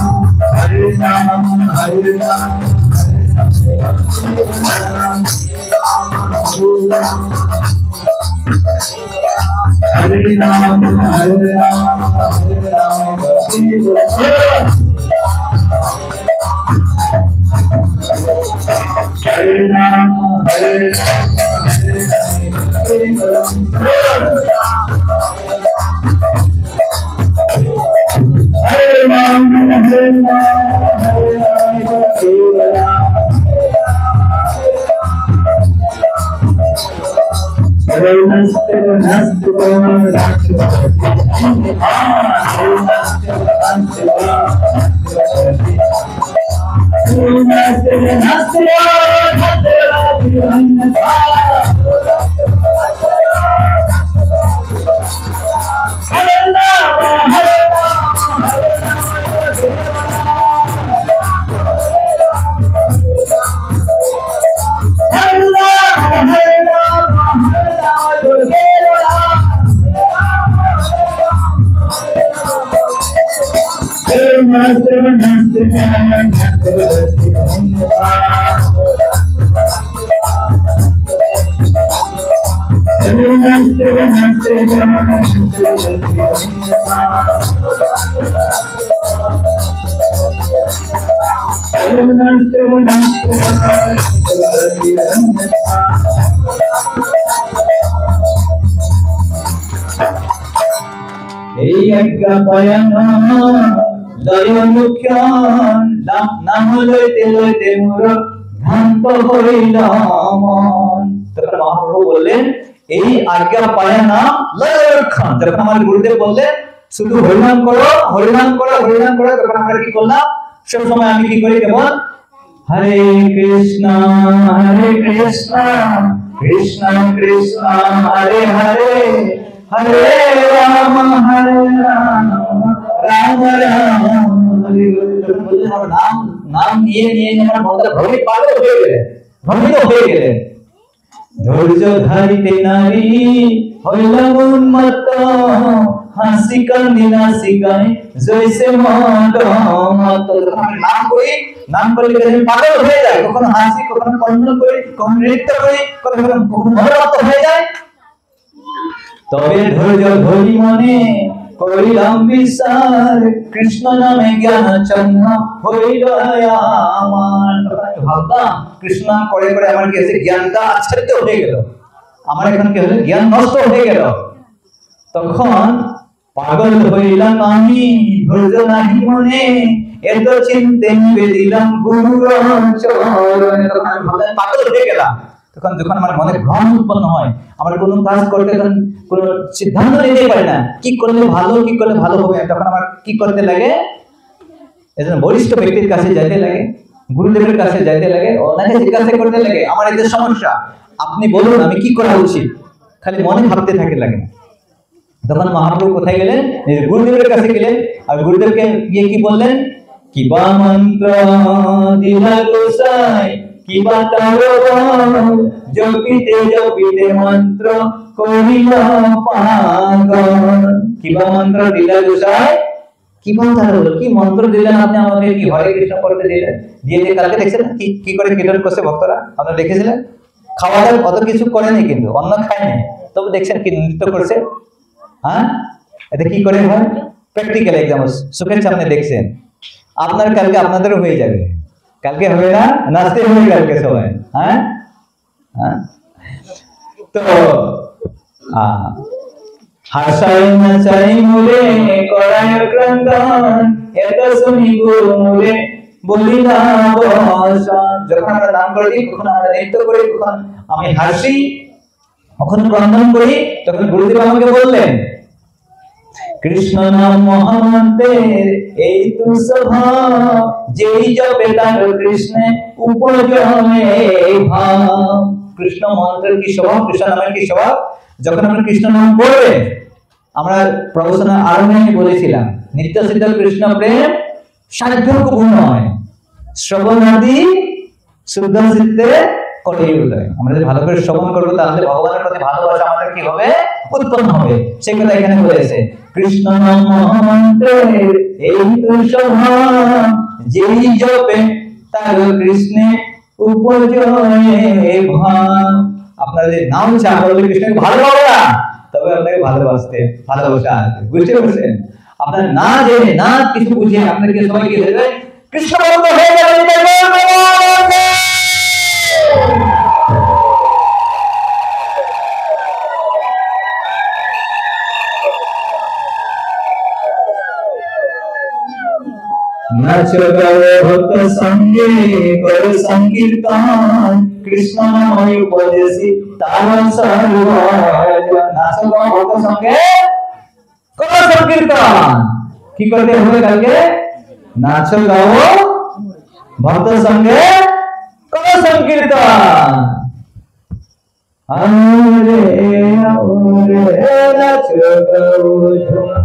हरे नाम हरे नाम हरे नाम हरे नाम हरे नाम हरे नाम लইতে লইতে মোর ভ্রান্ত হইল মন। তখন মহাপ্রভু বললেন এই আজ্ঞা পায় না লয়ক্ষণ। যখন আমার গুরুদেব বললেন শুধু হরিনাম করো হরিনাম করো হরিনাম করো, তখন আমরা কি করলাম? সব সময় আমি কি করি? কেবল হরে কৃষ্ণ কৃষ্ণ কৃষ্ণ হরে হরে হরে রাম রাম রাম হরে হরে। নাম নাম নিয়ে নিয়ে আমরা মনটা ভ্রমিত পাগল হয়ে গেলেন, ভ্রমিত হয়ে গেলেন। ধৈর্য ধারিতে নারী হইলাম উন্মত্ত, হাসি কান্দি নাসি গায় জৈসে মত। নাম করি, নাম করলে আমি পাগল হয়ে যায়, কখনো হাসি, কখনো কন্দন করি, কখনো নৃত্য করি, কখনো মনোরত হয়ে যায়। তবে ধৈর্য ধরি মনে করিলাম বিচার, কৃষ্ণ নামে জ্ঞান চন্ন হইল আমার। ভাবলাম কৃষ্ণ করে করে আমার কাছে জ্ঞানটা আচ্ছাদিত হয়ে গেল, আমার এখন কি হলো? জ্ঞান নষ্ট হয়ে গেল। তখন পাগল হইলাম আমি, ধৈর্য নাহি মনে, এত চিন্তে নিবেদিলাম গুরুর চরণে। তখন আমি ভাবলাম পাগল হয়ে গেলাম। তখন যখন আমার মনে ভ্রম উৎপন্ন হয়, আমার কোনো কাজ করতে কোনো সিদ্ধান্ত নিতে পারি না, কি করলে ভালো কি করলে ভালো হবে, তখন আমার কি করতে লাগে? এজন্য বরিষ্ঠ ব্যক্তির কাছে যাইতে লাগে, গুরুদেবের কাছে যাইতে লাগে, ওনাকে জিজ্ঞাসা করতে লাগে আমার এই যে সমস্যা, আপনি বলুন আমি কি করা উচিত। খালি মনে ভাবতে থাকে লাগে না। তখন মহাপ্রভু কোথায় গেলেন? গুরুদেবের কাছে গেলেন, আর গুরুদেবকে গিয়ে কি বললেন? কিবা মন্ত্র দিলা গোসাই, কিবা তার জপিতে জপিতে মন্ত্র করিল পাগল। কিবা মন্ত্র দিলা গোসাই, কিবা তার কি মন্ত্র দিলেন আপনি আমাকে? কি হরে কৃষ্ণ করতে দিলেন, দিয়ে দিয়ে কালকে দেখছেন কি করে কীর্তন করছে ভক্তরা, আপনারা দেখেছিলেন? খাওয়া দাওয়া অত কিছু করেনি, কিন্তু অন্ন খায়নি, তবে দেখছেন কি নৃত্য করছে। হ্যাঁ, এতে কি করে হয়? প্র্যাকটিক্যাল এক্সাম চোখের সামনে দেখছেন। আপনার কালকে আপনাদেরও হয়ে যাবে, কালকে হবে না? নাচতে হবে কালকে সবাই। হ্যাঁ হ্যাঁ, তো হাসাই নাচাই মুরে করায় ক্রন্দন এত শুনি গুরু মুরে বলি না বসন। যখন আমরা নাম করি তখন আমরা নৃত্য করি, তখন আমি হাসি, তখন ক্রন্দন করি, তখন গুরুদেব আমাকে বললেন কৃষ্ণ নাম মহামন্ত্রের এই তো স্বভাব, যেই জপে তার কৃষ্ণে উপজমে ভাব। কৃষ্ণ মন্ত্রের কি স্বভাব, কৃষ্ণ নামের কি স্বভাব? যখন আমরা কৃষ্ণ নাম করবে, আমরা প্রবচনের আরম্ভে বলেছিলাম নিত্য সিদ্ধ কৃষ্ণ প্রেম সাধ্যপূর্ণ হয়, শ্রবণাদি শুদ্ধ চিত্তে করে উদয়। আমরা যদি ভালো করে শ্রবণ করবো তাহলে ভগবানের প্রতি ভালোবাসা আমাদের কি হবে, উৎপন্ন হবে। সেই কথা এখানে বলেছে কৃষ্ণ নাম মহামন্ত্রের এই তো স্বভাব, যেই জপে তার কৃষ্ণে উপজয়ে ভাব। আপনারা যদি নাম চান তাহলে কৃষ্ণকে ভালোবাসা না, তবে আপনাকে ভালোবাসা আসবে। বুঝতে পারছেন? আপনার না জেনে না কিছু বুঝে আপনাকে সবাই কি দেবে, কৃষ্ণ ভক্ত হয়ে যাবে। নাচ গাও ভক্ত সঙ্গে করে সংকীর্তন, কৃষ্ণ নামে উপদেশী তার সর্বজন। নাচ গাও ভক্ত সঙ্গে করো সংকীর্তন। কি করতে হবে কালকে? নাচ গাও ভক্ত সঙ্গে করো সংকীর্তন। আমরে আমরে নাচ গাও ঝুমরে,